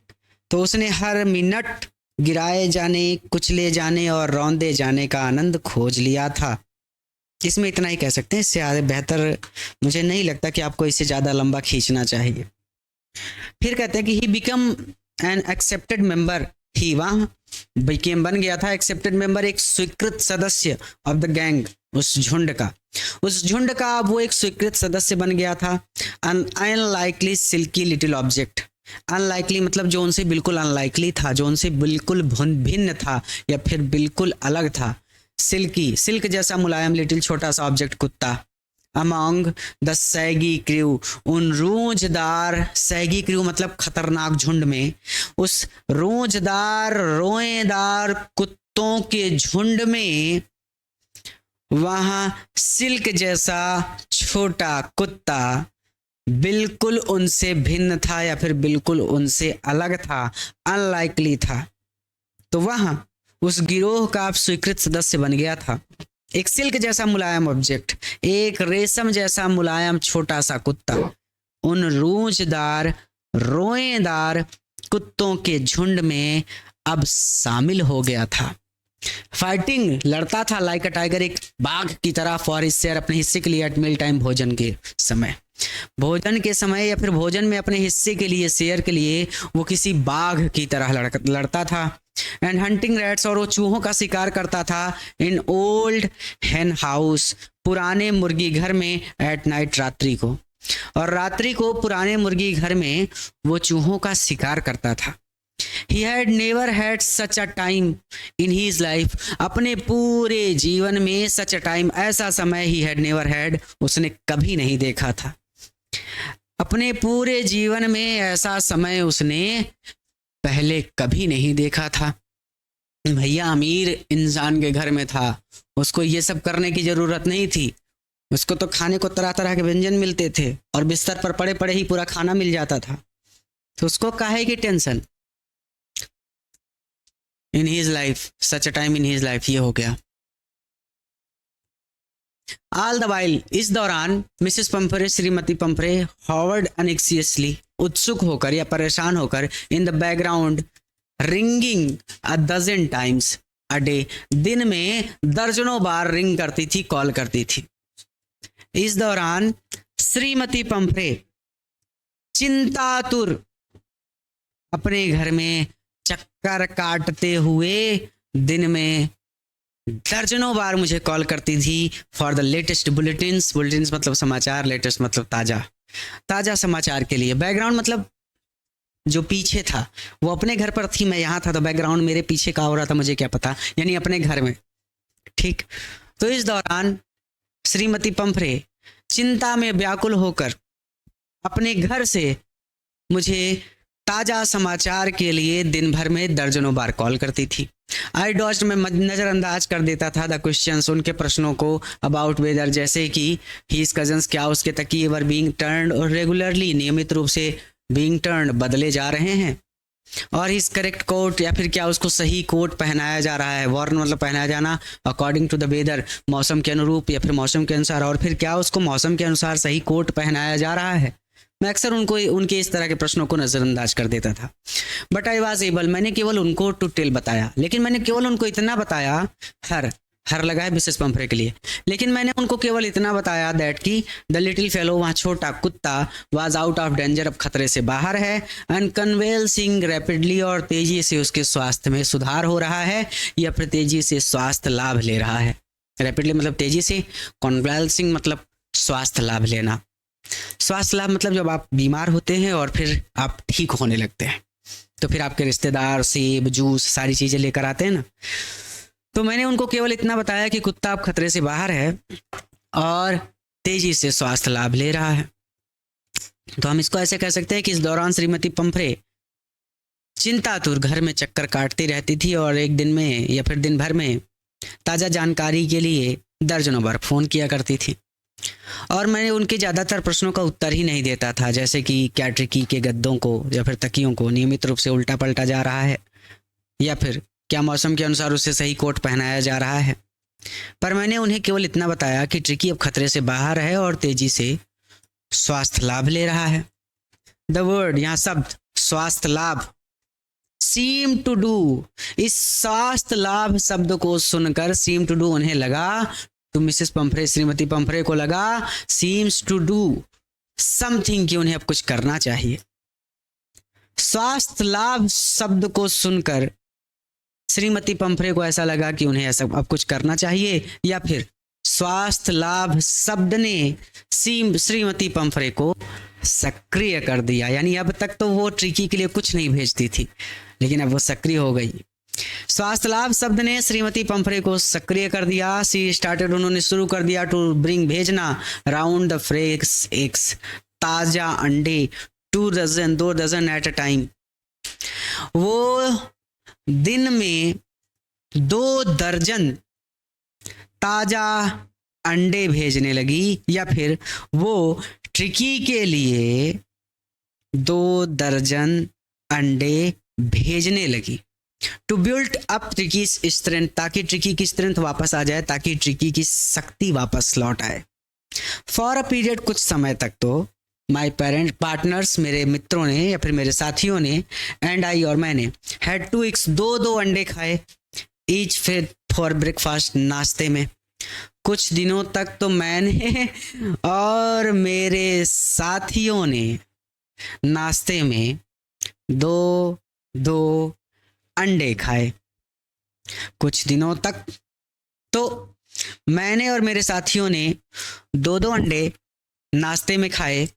तो उसने हर मिनट गिराए जाने, कुचले जाने और रौंदे जाने का आनंद खोज लिया था। इसमें इतना ही कह सकते हैं, इससे आगे बेहतर मुझे नहीं लगता कि आपको इससे ज़्यादा लंबा खींचना चाहिए। फिर कहते हैं कि he become an accepted member, he, वहाँ बिकेम, बन गया था, एक्सेप्टेड मेंबर, एक स्वीकृत सदस्य ऑफ द गैंग, उस झुंड का अब वो एक स्वीकृत सदस्य बन गया था। Unlikely silky little object, unlikely मतलब जो उनसे बिल्कुल अनलाइकली था, जो उनसे बिल्कुल भिन्न था या फिर बिल्कुल अलग था। सिल्की, सिल्क जैसा मुलायम, लिटिल छोटा सा ऑब्जेक्ट, कुत्ता, अमॉन्ग द सैगी क्रू, उन रूंजदार, सैगी क्रू मतलब खतरनाक झुंड में, उस रूंजदार रोएदार कुत्तों के झुंड में वहां सिल्क जैसा छोटा कुत्ता बिल्कुल उनसे भिन्न था या फिर बिल्कुल उनसे अलग था, अनलाइकली था। तो वहां उस गिरोह का आप स्वीकृत सदस्य बन गया था। एक सिल्क जैसा मुलायम ऑब्जेक्ट, एक रेशम जैसा मुलायम छोटा सा कुत्ता उन रूंजदार रोएदार कुत्तों के झुंड में अब शामिल हो गया था। फाइटिंग, लड़ता था लाइक अ टाइगर, एक बाघ की तरह फॉर हिज शेयर, अपने हिस्से के लिए एट मील टाइम, भोजन के समय, भोजन के समय या फिर भोजन में अपने हिस्से के लिए, शेयर के लिए वो किसी बाघ की तरह लड़ता था। एंड हंटिंग रैट्स, और वो चूहों का शिकार करता था इन ओल्ड हेन हाउस, पुराने मुर्गी घर में, एट नाइट, रात्रि को, और रात्रि को पुराने मुर्गी घर में वो चूहों का शिकार करता था। He had never had such a time in his life, अपने पूरे जीवन में such a time, ऐसा समय he had never had, उसने कभी नहीं देखा था। अपने पूरे जीवन में ऐसा समय उसने पहले कभी नहीं देखा था। भैया अमीर इंसान के घर में था, उसको ये सब करने की जरूरत नहीं थी। उसको तो खाने को तरह तरह के व्यंजन मिलते थे और बिस्तर पर पड़े पड़े ही पूरा खाना मिल जाता था। तो उसको काहे की tension? In his life, such a time in his life, ये हो गया। ऑल द वाइल, इस दौरान Mrs Pumphrey, Shrimati Pumphrey, hovered anxiously, उत्सुक होकर या परेशान होकर, in the background, ringing a dozen times a day, दिन में दर्जनों बार रिंग करती थी, कॉल करती थी। इस दौरान श्रीमती पंफरे चिंतातुर अपने घर में चक्कर काटते हुए दिन में दर्जनों बार मुझे कॉल करती थी for the latest bulletins, bulletins मतलब समाचार, लेटेस्ट मतलब ताजा समाचार के लिए। बैकग्राउंड मतलब जो पीछे था, वो अपने घर पर थी, मैं यहाँ था, तो बैकग्राउंड मेरे पीछे का हो रहा था मुझे क्या पता, यानी अपने घर में। ठीक, तो इस दौरान श्रीमती पंफरे चिंता में व्याकुल होकर अपने घर से मुझे ताजा समाचार के लिए दिन भर में दर्जनों बार कॉल करती थी। आई डॉज्ड, में नजरअंदाज कर देता था द क्वेश्चंस, उनके प्रश्नों को, अबाउट वेदर, जैसे कि हीज कजन्स, क्या उसके तकिए वर बीइंग टर्न्ड, और रेगुलरली, नियमित रूप से, बीइंग टर्न्ड, बदले जा रहे हैं, और हिज करेक्ट कोट, या फिर क्या उसको सही कोट पहनाया जा रहा है, वॉर्न मतलब पहनाया जाना, अकॉर्डिंग टू द वेदर, मौसम के अनुरूप या फिर मौसम के अनुसार, और फिर क्या उसको मौसम के अनुसार सही कोट पहनाया जा रहा है। मैं अक्सर उनके इस तरह के प्रश्नों को नज़रअंदाज कर देता था। बट आई वॉज एबल, मैंने केवल उनको टू टेल बताया, लेकिन मैंने केवल उनको इतना बताया, हर लगा है मिसेस पंफरे के लिए, लेकिन मैंने उनको केवल इतना बताया दैट कि द लिटिल फेलो, वहाँ छोटा कुत्ता, वाज आउट ऑफ डेंजर, अब खतरे से बाहर है, एंड कन्वेल्सिंग रैपिडली, और तेजी से उसके स्वास्थ्य में सुधार हो रहा है, या फिर तेजी से स्वास्थ्य लाभ ले रहा है। रैपिडली मतलब तेजी से, कन्वेल्सिंग मतलब स्वास्थ्य लाभ लेना। स्वास्थ्य लाभ मतलब जब आप बीमार होते हैं और फिर आप ठीक होने लगते हैं, तो फिर आपके रिश्तेदार सेब, जूस, सारी चीजें लेकर आते हैं ना। तो मैंने उनको केवल इतना बताया कि कुत्ता अब खतरे से बाहर है और तेजी से स्वास्थ्य लाभ ले रहा है। तो हम इसको ऐसे कह सकते हैं कि इस दौरान श्रीमती पंफरे चिंतातुर घर में चक्कर काटती रहती थी और एक दिन में या फिर दिन भर में ताज़ा जानकारी के लिए दर्जनों बार फ़ोन किया करती थी। और मैंने उनके ज़्यादातर प्रश्नों का उत्तर ही नहीं देता था, जैसे कि क्या ट्रिकी के गद्दों को या फिर तकियों को नियमित रूप से उल्टा पलटा जा रहा है, या फिर क्या मौसम के अनुसार उसे सही कोट पहनाया जा रहा है। पर मैंने उन्हें केवल इतना बताया कि ट्रिकी अब खतरे से बाहर है और तेजी से स्वास्थ्य लाभ ले रहा है। द वर्ड, यहाँ शब्द स्वास्थ्य लाभ, सीम टू डू, इस स्वास्थ्य लाभ शब्द को सुनकर सीम टू डू उन्हें लगा, तो मिसेस पंफरे, श्रीमती पंफरे को लगा सीम्स टू डू समथिंग, कि उन्हें अब कुछ करना चाहिए। स्वास्थ्य लाभ शब्द को सुनकर श्रीमती पंफरे को ऐसा लगा कि उन्हें ऐसा अब कुछ करना चाहिए, या फिर स्वास्थ्य लाभ शब्द ने श्रीमती पंफरे को सक्रिय कर दिया। यानी अब तक तो वो ट्रिकी के लिए कुछ नहीं भेजती थी, लेकिन अब वो सक्रिय हो गई। स्वास्थ्य लाभ शब्द ने श्रीमती पंफरे को सक्रिय कर दिया। सी स्टार्टेड, उन्होंने शुरू कर दिया, टू ब्रिंग, भेजना, राउंड द फ्रेक्स एग्स, ताजा अंडे, 2 dozen, 2 dozen at a time. वो दिन में 2 दर्जन ताजा अंडे भेजने लगी, या फिर वो ट्रिकी के लिए 2 दर्जन अंडे भेजने लगी। To build up Tricki strength, ताकि ट्रिकी की स्ट्रेंथ वापस आ जाए, ताकि ट्रिकी की शक्ति वापस लौट आए। फॉर अ पीरियड, कुछ समय तक तो माई पेरेंट पार्टनर्स, मेरे मित्रों ने या फिर मेरे साथियों ने, एंड आई, और मैंने, हैड 2 eggs, 2 अंडे खाए, ईच फिर फॉर ब्रेकफास्ट, नाश्ते में। कुछ दिनों तक तो मैंने और मेरे साथियों ने नाश्ते में 2 अंडे खाए। कुछ दिनों तक तो मैंने और मेरे साथियों ने 2 अंडे नाश्ते में खाए।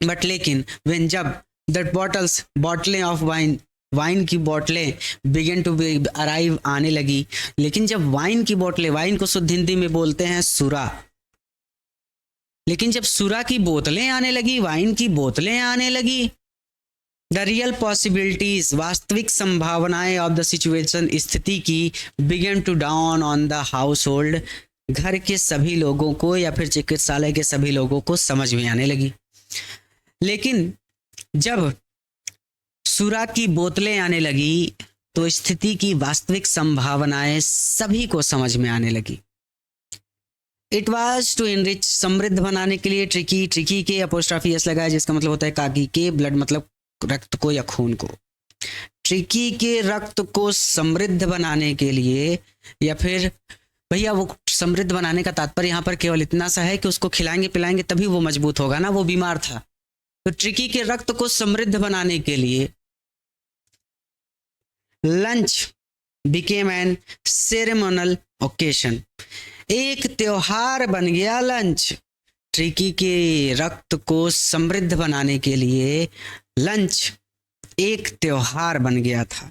बट लेकिन वेन, जब, दैट बॉटल्स, बोतलें ऑफ वाइन, वाइन की बोतलें, बिगन टू बी अराइव, आने लगी। लेकिन जब वाइन की बोतलें, वाइन को शुद्ध हिंदी में बोलते हैं सुरा, लेकिन जब सुरा की बोतलें आने लगी, वाइन की बोतलें आने लगी, द रियल पॉसिबिलिटीज, वास्तविक संभावनाएं ऑफ द सिचुएशन, स्थिति की, began to dawn on the household, घर के सभी लोगों को या फिर चिकित्सालय के सभी लोगों को समझ में आने लगी। लेकिन जब सुरा की बोतलें आने लगी तो स्थिति की वास्तविक संभावनाएं सभी को समझ में आने लगी। इट वॉज टू इनरिच, समृद्ध बनाने के लिए, ट्रिकी, ट्रिकी के अपोस्ट्रॉफी एस लगाया, जिसका मतलब होता है काकी के, ब्लड मतलब रक्त को या खून को। ट्रिकी के रक्त को समृद्ध बनाने के लिए, या फिर भैया वो समृद्ध बनाने का तात्पर्य यहाँ पर केवल इतना सा है कि उसको खिलाएंगे पिलाएंगे तभी वो मजबूत होगा ना, वो बीमार था। तो ट्रिकी के रक्त को समृद्ध बनाने के लिए लंच बिकेम एन सेरेमोनल ओकेशन, एक त्योहार बन गया लंच। ट्रिकी के रक्त को समृद्ध बनाने के लिए लंच एक त्योहार बन गया था।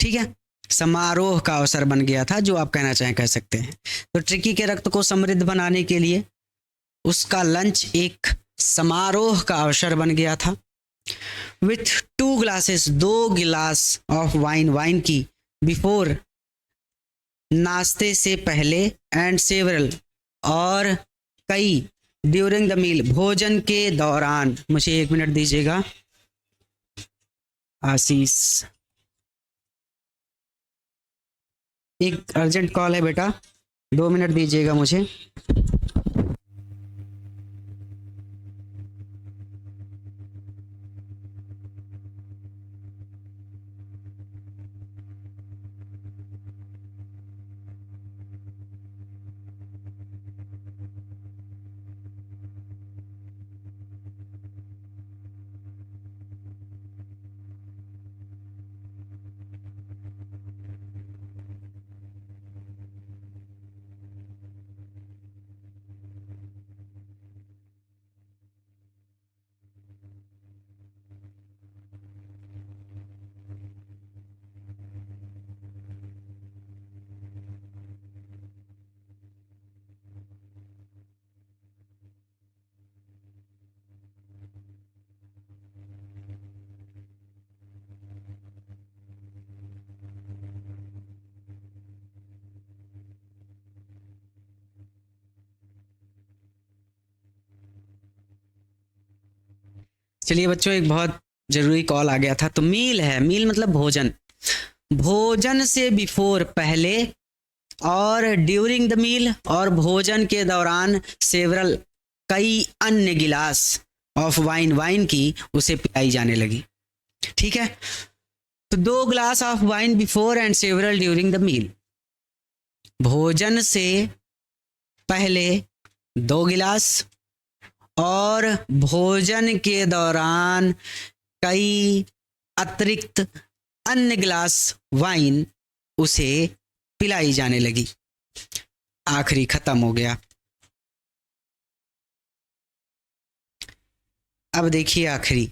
ठीक है, समारोह का अवसर बन गया था, जो आप कहना चाहें कह सकते हैं। तो ट्रिकी के रक्त को समृद्ध बनाने के लिए उसका लंच एक समारोह का अवसर बन गया था। विथ 2 glasses, 2 गिलास ऑफ वाइन, वाइन की, बिफोर, नाश्ते से पहले, एंड सेवरल, और कई, ड्यूरिंग द मील, भोजन के दौरान। मुझे 1 मिनट दीजिएगा आशीष, एक अर्जेंट कॉल है बेटा, 2 मिनट दीजिएगा मुझे। चलिए बच्चों, एक बहुत जरूरी कॉल आ गया था। तो मील है, मील मतलब भोजन, भोजन से बिफोर, पहले, और ड्यूरिंग द मील, और भोजन के दौरान, सेवरल, कई अन्य गिलास ऑफ वाइन, वाइन की उसे पिलाई जाने लगी। ठीक है, तो 2 glass of wine before and several during the meal, भोजन से पहले 2 गिलास, और भोजन के दौरान कई अतिरिक्त अन्य गिलास वाइन उसे पिलाई जाने लगी। आखिरी खत्म हो गया। अब देखिए आखिरी,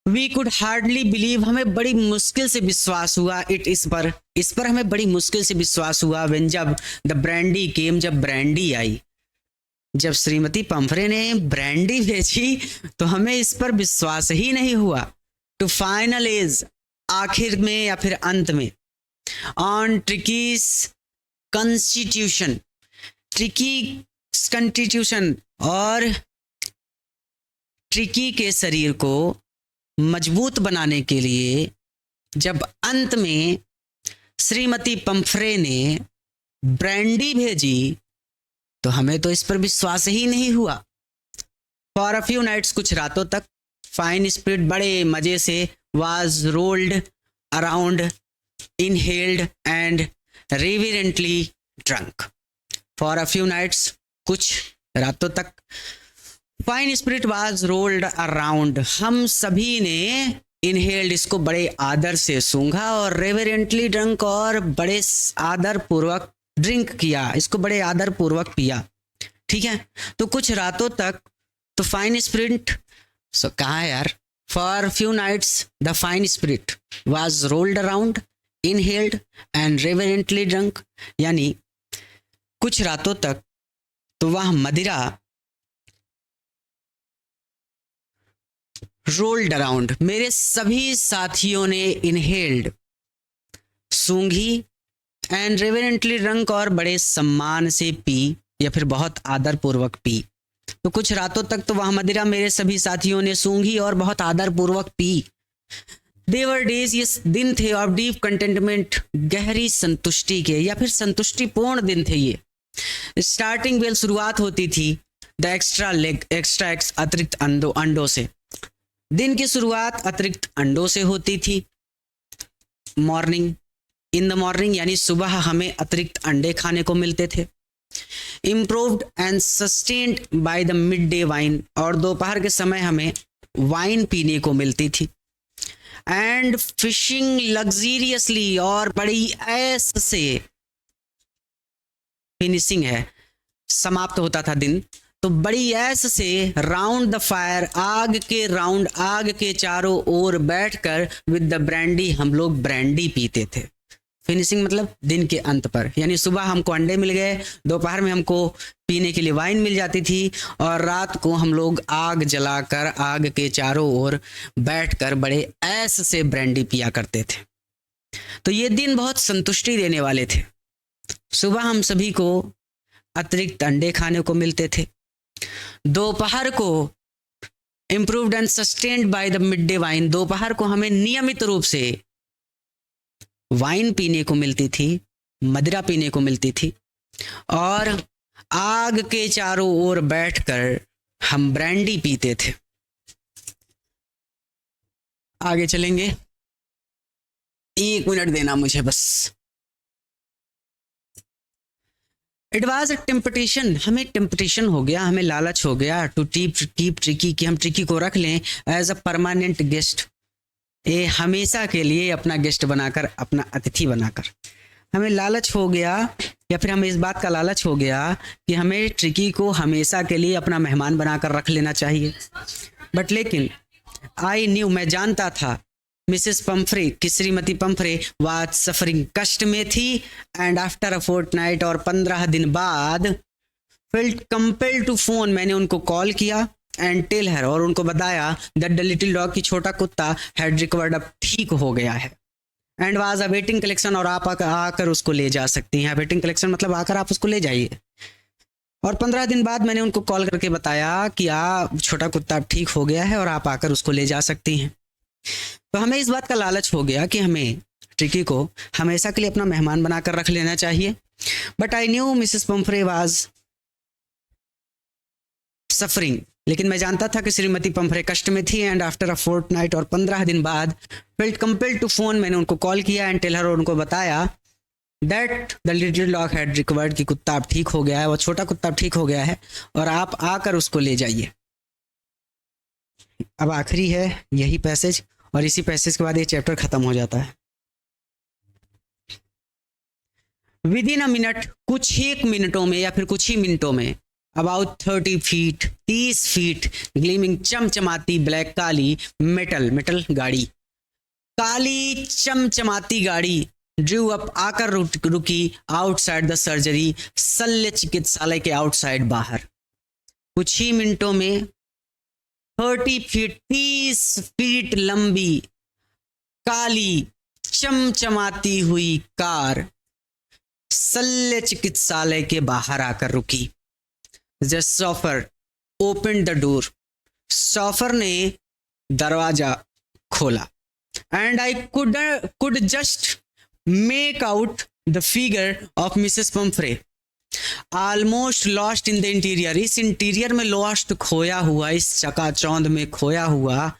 वी कुड हार्डली बिलीव, हमें बड़ी मुश्किल से विश्वास हुआ, इस पर हमें बड़ी मुश्किल से विश्वास हुआ, व्हेन जब द ब्रांडी केम, जब ब्रांडी आई, जब श्रीमती पंफरे ने ब्रांडी भेजी तो हमें इस पर विश्वास ही नहीं हुआ। टू फाइनल इज, आखिर में या फिर अंत में, ऑन ट्रिकीज कॉन्स्टिट्यूशन, ट्रिकी कॉन्स्टिट्यूशन, और ट्रिकी के शरीर को मजबूत बनाने के लिए जब अंत में श्रीमती पंफरे ने ब्रांडी भेजी तो हमें तो इस पर विश्वास ही नहीं हुआ। फॉर अ फ्यू नाइट्स, कुछ रातों तक, फाइन स्पिरिट बड़े मजे से, was rolled around, inhaled and reverently drunk. For a few nights, कुछ रातों तक, fine spirit was rolled around, हम सभी ने इनहेल्ड, इसको बड़े आदर से सूंघा, और रेवरेंटली ड्रंक, और बड़े आदर पूर्वक ड्रिंक किया, इसको बड़े आदर पूर्वक पिया। ठीक है, तो कुछ रातों तक तो फाइन स्पिरिट, सो कहा यार, for few nights the fine spirit was rolled around, inhaled and reverently drunk, यानी कुछ रातों तक तो वह मदिरा रोल्ड अराउंड, मेरे सभी साथियों ने इनहेल्ड, सूंघी, एंड रेवरेंटली ड्रंक, और बड़े सम्मान से पी या फिर बहुत आदर पूर्वक पी। तो कुछ रातों तक तो वह मदिरा मेरे सभी साथियों ने सूंघी और बहुत आदर पूर्वक पी। देवर डेज, ये दिन थे ऑफ डीप कंटेंटमेंट, गहरी संतुष्टि के या फिर संतुष्टिपूर्ण दिन थे ये। स्टार्टिंग वेल, शुरुआत होती थी, द एक्स्ट्रा लेग, अतिरिक्त अंडों से, दिन की शुरुआत अतिरिक्त अंडों से होती थी। मॉर्निंग, इन द मॉर्निंग, यानी सुबह हमें अतिरिक्त अंडे खाने को मिलते थे। Improved and sustained by the mid day wine, और दोपहर के समय हमें वाइन पीने को मिलती थी। एंड फिशिंग लग्जरियसली, और बड़ी ऐश से, फिनिशिंग है, समाप्त होता था दिन, तो बड़ी ऐश से राउंड द फायर, आग के चारों ओर बैठकर विद द ब्रांडी, हम लोग ब्रांडी पीते थे। फिनिशिंग मतलब दिन के अंत पर, यानी सुबह हमको अंडे मिल गए, दोपहर में हमको पीने के लिए वाइन मिल जाती थी, और रात को हम लोग आग जलाकर आग के चारों ओर बैठकर बड़े ऐश से ब्रांडी पिया करते थे। तो ये दिन बहुत संतुष्टि देने वाले थे। सुबह हम सभी को अतिरिक्त अंडे खाने को मिलते थे, दोपहर को improved and sustained by the mid day wine, दोपहर को हमें नियमित रूप से वाइन पीने को मिलती थी, मदिरा पीने को मिलती थी, और आग के चारों ओर बैठकर हम ब्रांडी पीते थे। आगे चलेंगे, 1 मिनट देना मुझे बस। इट वॉज अ टेम्पटेशन, हमें टेम्पटेशन हो गया, हमें लालच हो गया, टू कीप ट्रिकी, कि हम ट्रिकी को रख लें एज अ परमानेंट गेस्ट, ये हमेशा के लिए अपना गेस्ट बनाकर, अपना अतिथि बनाकर। हमें लालच हो गया, या फिर हमें इस बात का लालच हो गया कि हमें ट्रिकी को हमेशा के लिए अपना मेहमान बनाकर रख लेना चाहिए। बट लेकिन आई न्यू, मैं जानता था, मिसेस पंफरे, कि श्रीमती पंफरे वाज सफरिंग, कष्ट में थी, एंड आफ्टर अ फोर्टनाइट, और 15 दिन बाद, फेल्ट कंपेल्ड टू फोन, मैंने उनको कॉल किया, एंड टेल हर, और उनको बताया, दैट द लिटिल डॉग, की छोटा कुत्ता हैड रिकवर्ड, अब ठीक हो गया है, एंड वाज अवेटिंग कलेक्शन, और आप आकर उसको ले जा सकती हैं। अवेटिंग कलेक्शन मतलब आकर आप उसको ले जाइए। और 15 दिन बाद मैंने उनको कॉल करके बताया कि छोटा कुत्ता अब ठीक हो गया है और आप आकर उसको ले जा सकती हैं। तो हमें इस बात का लालच हो गया कि हमें ट्रिकी को हमेशा के लिए अपना मेहमान बनाकर रख लेना चाहिए। But I knew Mrs पंफरे was suffering, लेकिन मैं जानता था कि श्रीमती पंफरे कष्ट में थी, एंड आफ्टर अ फोर्टनाइट, और 15 दिन बाद, फेल्ट कंपेल्ड टू फोन, मैंने उनको कॉल किया, एंड टेल हर, और उनको बताया, that the little dog had recovered, की कुत्ता अब ठीक हो गया है, वो छोटा कुत्ता अब ठीक हो गया है, और आप आकर उसको ले जाइए। अब आखिरी है यही पैसेज, और इसी पैसेज के बाद ये चैप्टर खत्म हो जाता है। विद इन अ मिनट, कुछ एक मिनटों में या फिर कुछ ही मिनटों में, अबाउट 30 फीट, 30 फीट, ग्लीमिंग चमचमाती ब्लैक काली मेटल गाड़ी, काली चमचमाती गाड़ी ड्रू अप आकर रुकी आउटसाइड द सर्जरी, शल्य चिकित्सालय के आउटसाइड बाहर। कुछ ही मिनटों में 30 फीट, 30 फीट लंबी काली चमचमाती हुई कार शल्य चिकित्सालय के बाहर आकर रुकी। The chauffeur open the door, chauffeur ने दरवाजा खोला। And I could just make out the figure of Mrs Pomfrey almost lost in the interior. इस इंटीरियर में लॉस्ट, खोया हुआ, इस चकाचौंध में खोया हुआ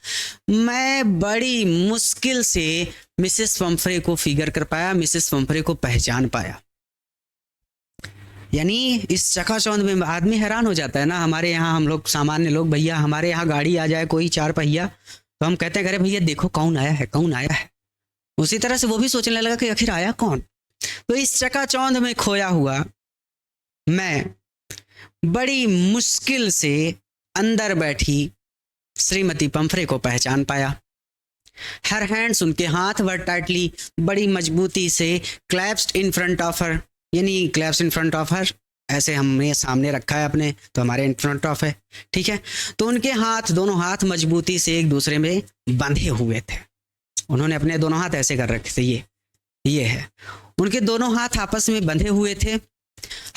मैं बड़ी मुश्किल से मिसेस पंफ्रे को फिगर कर पाया, मिसेस पंफ्रे को पहचान पाया। यानी इस चकाचौंध में आदमी हैरान हो जाता है ना। हमारे यहाँ हम लोग सामान्य लोग, भैया हमारे यहाँ गाड़ी आ जाए कोई 4 पहिया तो हम कहते हैं अरे भैया देखो कौन आया है, कौन आया है। उसी तरह से वो भी सोचने लगा कि आखिर आया कौन। तो इस चकाचौंध में खोया हुआ मैं बड़ी मुश्किल से अंदर बैठी श्रीमती पंफ्रे को पहचान पाया। हर हैंड्स, उनके हाथ वर टाइटली, बड़ी मजबूती से क्लैप्स्ड इन फ्रंट ऑफ हर, यानी claps in front of her, ऐसे हमने सामने रखा है अपने तो हमारे इन फ्रंट ऑफ है, ठीक है। तो उनके हाथ, दोनों हाथ मजबूती से एक दूसरे में बंधे हुए थे। उन्होंने अपने दोनों हाथ ऐसे कर रखे थे, ये है उनके दोनों हाथ आपस में बंधे हुए थे।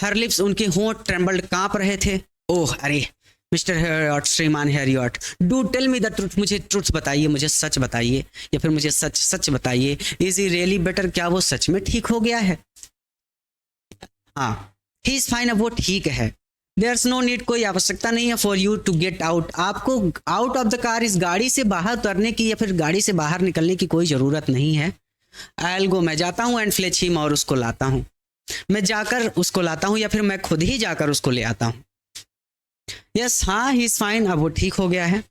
हर लिप्स, उनके होंठ ट्रेम्बल्ड, कांप रहे थे। ओह अरे मिस्टर हेरियट, श्रीमान Herriot, do tell me the truth, मुझे ट्रुथ बताइए, मुझे सच बताइए, या फिर मुझे सच बताइए। इज ही रियली बेटर, क्या वो सच में ठीक हो गया है? हाँ, ही इज फाइन, अब वो ठीक है। देयर्स नो नीड, कोई आवश्यकता नहीं है for you to get out, आपको आउट ऑफ द कार, इस गाड़ी से बाहर उतरने की या फिर गाड़ी से बाहर निकलने की कोई ज़रूरत नहीं है। आई विल गो, मैं जाता हूँ, एंड फ्लेच हिम, और उसको लाता हूँ, मैं जाकर उसको लाता हूँ या फिर मैं खुद ही जाकर उसको ले आता हूँ। यस, हाँ, ही इज फाइन, अब वो ठीक हो गया है।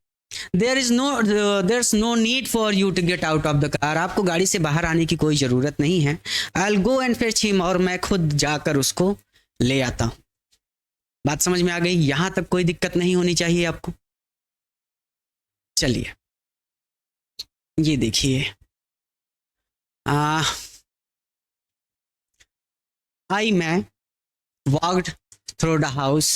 There's no need for you to get out of the car, आपको गाड़ी से बाहर आने की कोई ज़रूरत नहीं है। I will go and fetch him, और मैं खुद जाकर उसको ले आता हूँ। बात समझ में आ गई? यहां तक कोई दिक्कत नहीं होनी चाहिए आपको। चलिए ये देखिए, आई मैं walked through the house,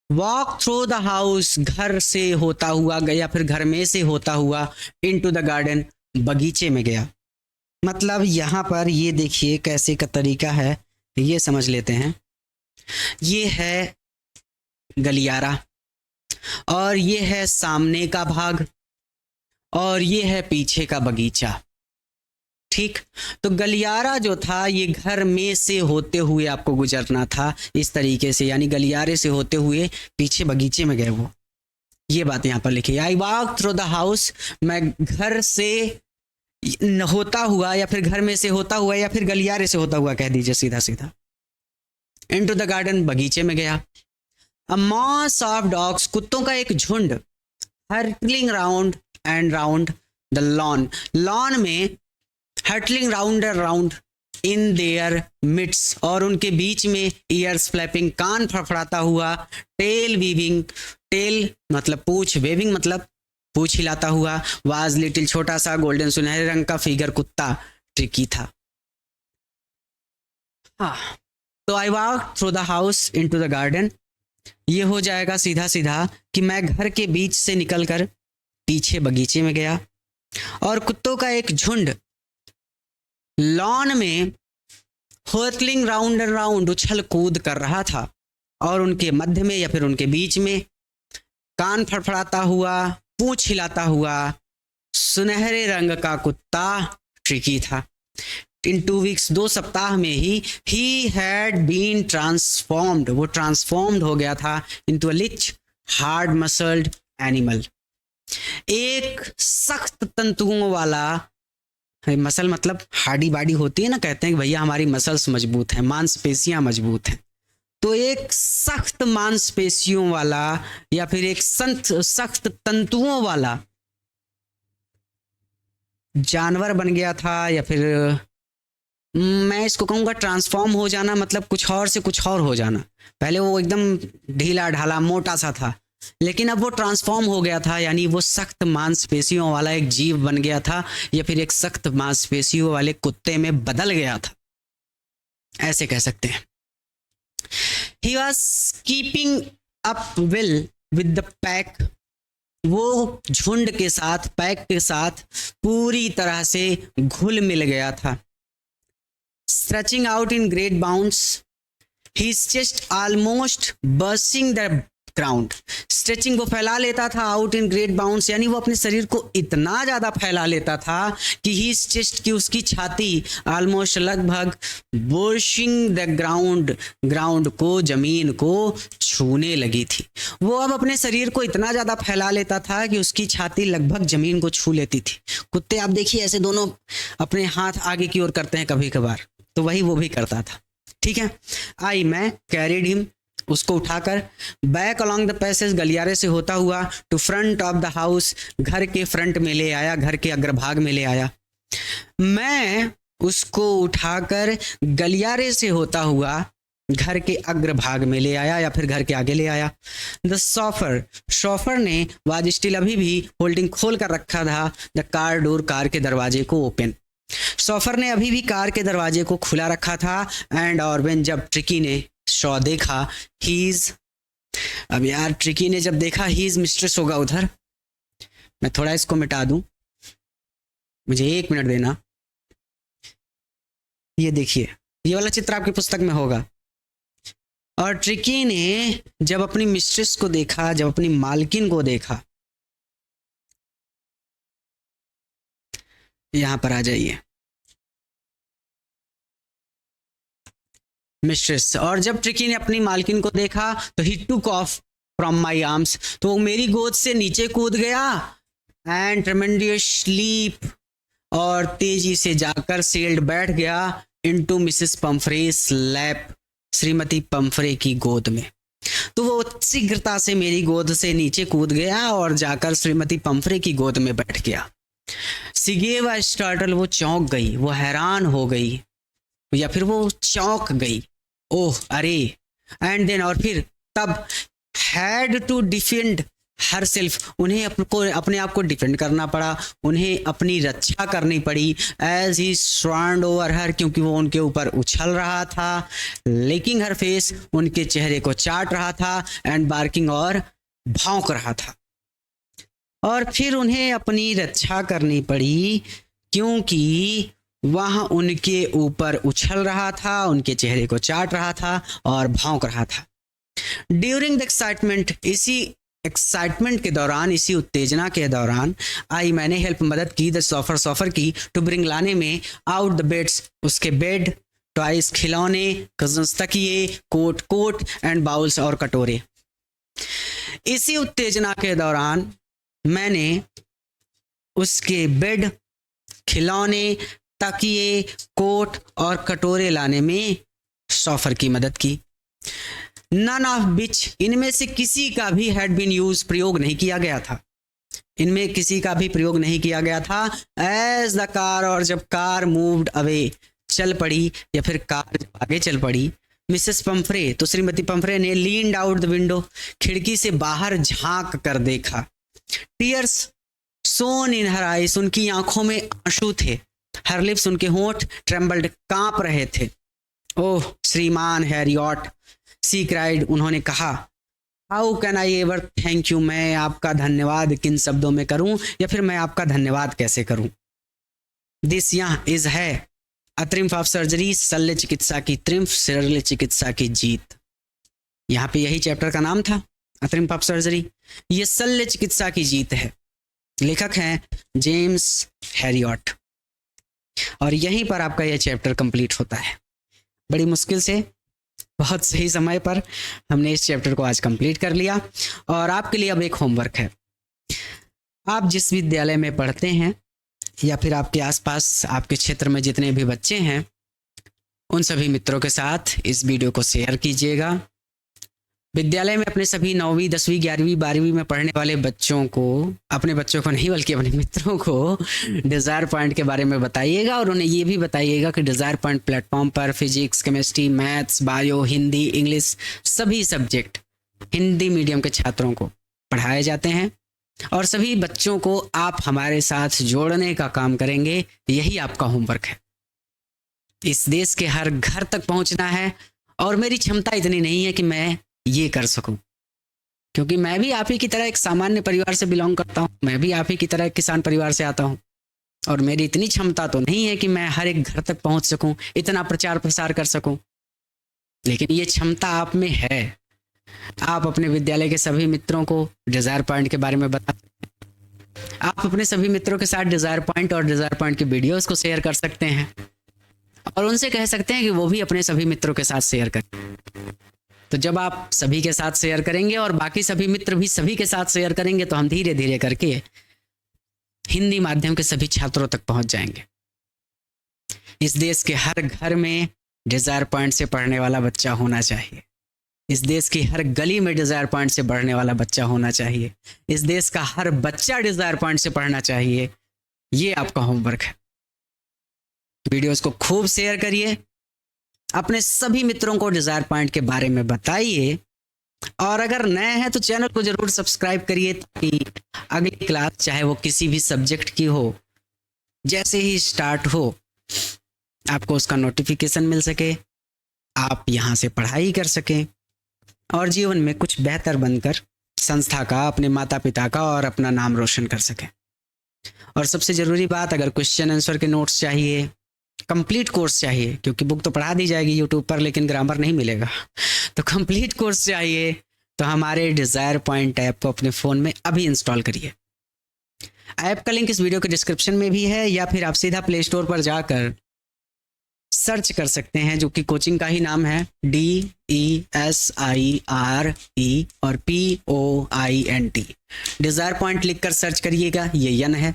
walk through the house, घर से होता हुआ गया, फिर घर में से होता हुआ, इनटू द गार्डन, बगीचे में गया। मतलब यहाँ पर ये देखिए कैसे का तरीका है, ये समझ लेते हैं। ये है गलियारा, और ये है सामने का भाग, और ये है पीछे का बगीचा, ठीक। तो गलियारा जो था ये घर में से होते हुए आपको गुजरना था इस तरीके से, यानी गलियारे से होते हुए पीछे बगीचे में गए वो, ये बात यहाँ पर लिखी। I walk through the house, मैं घर से होता हुआ या फिर घर में से होता हुआ या फिर गलियारे से होता हुआ कह दीजिए सीधा सीधा, इनटू द गार्डन, बगीचे में गया। अ मॉस ऑफ डॉग्स, कुत्तों का एक झुंड, hurtling round and round the lawn, lawn में hurtling round and round in their midst, और उनके बीच में, ईयर्स फ्लैपिंग, कान फड़फड़ाता हुआ, टेल वीविंग, टेल मतलब पूछ, वेविंग मतलब पूछ हिलाता हुआ, वाज लिटिल, छोटा सा गोल्डन सुनहरे रंग का फिगर, कुत्ता ट्रिकी था। हाँ, तो I walk through the house into the garden, ये हो जाएगा सीधा सीधा कि मैं घर के बीच से निकलकर पीछे बगीचे में गया, और कुत्तों का एक झुंड लॉन में हर्टलिंग राउंड एंड राउंड, उछल कूद कर रहा था, और उनके मध्य में या फिर उनके बीच में कान फड़फड़ाता हुआ, पूंछ हिलाता हुआ सुनहरे रंग का कुत्ता ट्रिकी था। इन 2 वीक्स, 2 सप्ताह में ही हैड बीन ट्रांसफॉर्म्ड, वो ट्रांसफॉर्म्ड हो गया था into a rich hard muscled animal, एक सख्त तंतुओं वाला, मसल मतलब हार्डी बाडी होती है ना, कहते हैं कि भैया हमारी मसल्स मजबूत हैं, मांसपेशियां मजबूत हैं, तो एक सख्त मांसपेशियों वाला या फिर एक सख्त तंतुओं वाला जानवर बन गया था, या फिर मैं इसको कहूँगा ट्रांसफॉर्म हो जाना, मतलब कुछ और से कुछ और हो जाना। पहले वो एकदम ढीला ढाला मोटा सा था, लेकिन अब वो ट्रांसफॉर्म हो गया था, यानी वो सख्त मांसपेशियों वाला एक जीव बन गया था, या फिर एक सख्त मांसपेशियों वाले कुत्ते में बदल गया था, ऐसे कह सकते हैं। He was keeping up well with the pack, वो झुंड के साथ, पैक के साथ पूरी तरह से घुल मिल गया था। Stretching out in great bounds, his chest almost bursting the ground. Stretching वो फैला लेता था, आउट इन ग्रेट बाउंड्स, यानी वो अपने शरीर को इतना ज़्यादा फैला लेता था कि हिज चेस्ट की, उसकी छाती ऑलमोस्ट लगभग बर्स्टिंग द ग्राउंड, ग्राउंड को, जमीन को छूने लगी थी। वो अब अपने शरीर को इतना ज़्यादा फैला लेता था कि उसकी छाती लगभग जमीन को छू लेती थी। कुत्ते आप देखिए ऐसे दोनों अपने हाथ आगे की ओर करते हैं कभी कभार, तो वही वो भी करता था। ठीक है। आई मैं कैरिड हिम, उसको उठाकर बैक अलॉन्ग द पैसेज, गलियारे से होता हुआ, to front of the house, घर के फ्रंट में ले आया, घर के अग्रभाग में ले आया। मैं उसको उठाकर गलियारे से होता हुआ घर के अग्रभाग में ले आया, या फिर घर के आगे ले आया। द शॉफर, शॉफर ने वाज स्टिल, अभी भी होल्डिंग खोल कर रखा था, द कार डोर, कार के दरवाजे को ओपन। शॉफर ने अभी भी कार के दरवाजे को खुला रखा था। एंड और व्हेन, जब ट्रिकी ने शॉ देखा, हीज, अब यार ट्रिकी ने जब देखा हीज मिस्ट्रेस होगा उधर, मैं थोड़ा इसको मिटा दूं, मुझे 1 मिनट देना। ये देखिए, ये वाला चित्र आपकी पुस्तक में होगा। और ट्रिकी ने जब अपनी मिस्ट्रेस को देखा, जब अपनी मालकिन को देखा, यहां पर आ जाइए, मिस्ट्रेस। और जब ट्रिकी ने अपनी मालकिन को देखा तो he took off from my arms, तो वो मेरी गोद से नीचे कूद गया। एंड ट्रेमेंडियस स्लीप, और तेजी से जाकर सेल्ड बैठ गया इनटू मिसेस पम्फ्रेस लैप, श्रीमती पम्फ्रे की गोद में। तो वो शीघ्रता से मेरी गोद से नीचे कूद गया और जाकर श्रीमती पम्फ्रे की गोद में बैठ गया। सिगेवा स्टार्टल, वो चौंक गई, वो हैरान हो गई, या फिर वो चौंक गई, ओह अरे। एंड देन, और फिर तब, had to defend herself, उन्हें अपने आप को डिफेंड करना पड़ा, उन्हें अपनी रक्षा करनी पड़ी। एज ही स्वांड ओवर हर, क्योंकि वो उनके ऊपर उछल रहा था, लेकिंग हर फेस, उनके चेहरे को चाट रहा था, एंड बार्किंग, और भौंक रहा था। और फिर उन्हें अपनी रक्षा करनी पड़ी क्योंकि वह उनके ऊपर उछल रहा था, उनके चेहरे को चाट रहा था और भौंक रहा था। ड्यूरिंग द एक्साइटमेंट, इसी एक्साइटमेंट के दौरान, इसी उत्तेजना के दौरान, आई, मैंने हेल्प, मदद की, द सॉफर, सॉफर की, टू ब्रिंग, लाने में, आउट द बेड्स, उसके बेड, टॉयज, खिलौने, कजन्स, तकिए, कोट, कोट, एंड बाउल्स, और कटोरे। इसी उत्तेजना के दौरान मैंने उसके बेड, खिलौने, तकिए, कोट और कटोरे लाने में सॉफर की मदद की। नन ऑफ बिच, इनमें से किसी का भी हैड बीन यूज, प्रयोग नहीं किया गया था, इनमें किसी का भी प्रयोग नहीं किया गया था। एज द कार, और जब कार मूव्ड अवे, चल पड़ी, या फिर कार जब आगे चल पड़ी, मिसेस पम्फ्रे, तो श्रीमती पम्फ्रे ने, लीन्ड आउट द विंडो, खिड़की से बाहर झांक कर देखा। टीयर्स सोन इन हर आइस, उनकी आंखों में आंसू थे। हर लिप्स, उनके होंठ, ट्रेम्बल्ड, कांप रहे थे। ओह श्रीमान हैरियट, सी क्राइड, उन्होंने कहा, how can I ever thank you, मैं आपका धन्यवाद किन शब्दों में करूं, या फिर मैं आपका धन्यवाद कैसे करूं। दिस, यहाँ, इज, है, अ ट्रिम्फ ऑफ सर्जरी, शल्य चिकित्सा की ट्रिम्फ, शल्य चिकित्सा की जीत। यहाँ पे यही चैप्टर का नाम था, अ ट्रिम्फ ऑफ सर्जरी। ये शल्य चिकित्सा की जीत है। लेखक हैं जेम्स हैरियट। और यहीं पर आपका यह चैप्टर कंप्लीट होता है। बड़ी मुश्किल से, बहुत सही समय पर हमने इस चैप्टर को आज कंप्लीट कर लिया। और आपके लिए अब एक होमवर्क है। आप जिस विद्यालय में पढ़ते हैं, या फिर आपके आसपास, आपके क्षेत्र में जितने भी बच्चे हैं, उन सभी मित्रों के साथ इस वीडियो को शेयर कीजिएगा। विद्यालय में अपने सभी 9वीं 10वीं 11वीं 12वीं में पढ़ने वाले बच्चों को, अपने बच्चों को नहीं बल्कि अपने मित्रों को डिज़ायर पॉइंट के बारे में बताइएगा और उन्हें ये भी बताइएगा कि डिज़ायर पॉइंट प्लेटफॉर्म पर physics, chemistry, maths, bio, Hindi, English सभी सब्जेक्ट हिंदी मीडियम के छात्रों को पढ़ाए जाते हैं और सभी बच्चों को आप हमारे साथ जोड़ने का काम करेंगे। यही आपका होमवर्क है। इस देश के हर घर तक पहुंचना है और मेरी क्षमता इतनी नहीं है कि मैं ये कर सकूं, क्योंकि मैं भी आप ही की तरह एक सामान्य परिवार से बिलोंग करता हूं, मैं भी आप ही की तरह एक किसान परिवार से आता हूं और मेरी इतनी क्षमता तो नहीं है कि मैं हर एक घर तक पहुंच सकूं, इतना प्रचार प्रसार कर सकूं, लेकिन ये क्षमता आप में है। आप अपने विद्यालय के सभी मित्रों को डिज़ायर पॉइंट के बारे में बता, आप अपने सभी मित्रों के साथ डिज़ायर पॉइंट और डिज़ायर पॉइंट की वीडियोस को शेयर कर सकते हैं और उनसे कह सकते हैं कि वो भी अपने सभी मित्रों के साथ शेयर करें। तो जब आप सभी के साथ शेयर करेंगे और बाकी सभी मित्र भी सभी के साथ शेयर करेंगे तो हम धीरे धीरे करके हिंदी माध्यम के सभी छात्रों तक पहुंच जाएंगे। इस देश के हर घर में डिज़ायर पॉइंट से पढ़ने वाला बच्चा होना चाहिए। इस देश की हर गली में डिज़ायर पॉइंट से पढ़ने वाला बच्चा होना चाहिए। इस देश का हर बच्चा डिज़ायर पॉइंट से पढ़ना चाहिए। ये आपका होमवर्क है। वीडियोस को खूब शेयर करिए, अपने सभी मित्रों को डिज़ायर पॉइंट के बारे में बताइए और अगर नए हैं तो चैनल को जरूर सब्सक्राइब करिए ताकि अगली क्लास चाहे वो किसी भी सब्जेक्ट की हो, जैसे ही स्टार्ट हो आपको उसका नोटिफिकेशन मिल सके, आप यहाँ से पढ़ाई कर सकें और जीवन में कुछ बेहतर बनकर संस्था का, अपने माता पिता का और अपना नाम रोशन कर सकें। और सबसे ज़रूरी बात, अगर क्वेश्चन आंसर के नोट्स चाहिए, कंप्लीट कोर्स चाहिए, क्योंकि बुक तो पढ़ा दी जाएगी यूट्यूब पर लेकिन ग्रामर नहीं मिलेगा, तो कंप्लीट कोर्स चाहिए तो हमारे डिज़ायर पॉइंट ऐप को अपने फ़ोन में अभी इंस्टॉल करिए। ऐप का लिंक इस वीडियो के डिस्क्रिप्शन में भी है या फिर आप सीधा प्ले स्टोर पर जाकर सर्च कर सकते हैं, जो कि कोचिंग का ही नाम है, DESIRE और POINT। डिज़ायर पॉइंट लिखकर सर्च करिएगा, ये यन है।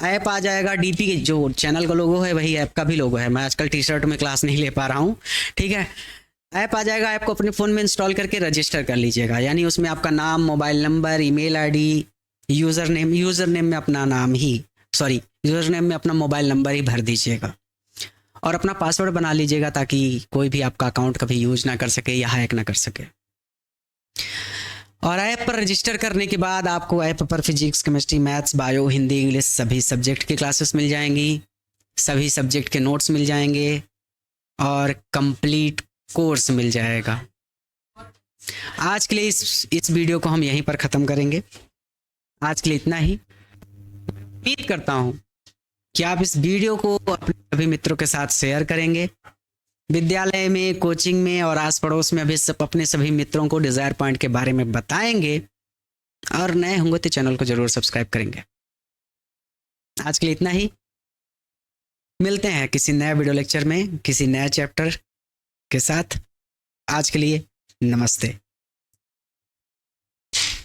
ऐप आ जाएगा। DP के जो चैनल का लोगो है वही ऐप का भी लोगो है। मैं आजकल टी शर्ट में क्लास नहीं ले पा रहा हूँ, ठीक है। ऐप आ जाएगा, ऐप को अपने फ़ोन में इंस्टॉल करके रजिस्टर कर लीजिएगा, यानी उसमें आपका नाम, mobile number, email ID, user name में अपना नाम ही यूज़र नेम में अपना मोबाइल नंबर ही भर दीजिएगा और अपना पासवर्ड बना लीजिएगा ताकि कोई भी आपका अकाउंट कभी यूज ना कर सके या हैक ना कर सके। और ऐप पर रजिस्टर करने के बाद आपको ऐप पर physics, chemistry, maths, bio, Hindi, English सभी सब्जेक्ट की क्लासेस मिल जाएंगी, सभी सब्जेक्ट के नोट्स मिल जाएंगे और कंप्लीट कोर्स मिल जाएगा। आज के लिए इस वीडियो को हम यहीं पर ख़त्म करेंगे। आज के लिए इतना ही। उम्मीद करता हूँ कि आप इस वीडियो को अपने सभी मित्रों के साथ शेयर करेंगे। विद्यालय में, कोचिंग में और आस पड़ोस में भी सब अपने सभी मित्रों को डिज़ायर पॉइंट के बारे में बताएंगे और नए होंगे तो चैनल को जरूर सब्सक्राइब करेंगे। आज के लिए इतना ही। मिलते हैं किसी नए वीडियो लेक्चर में किसी नए चैप्टर के साथ। आज के लिए नमस्ते।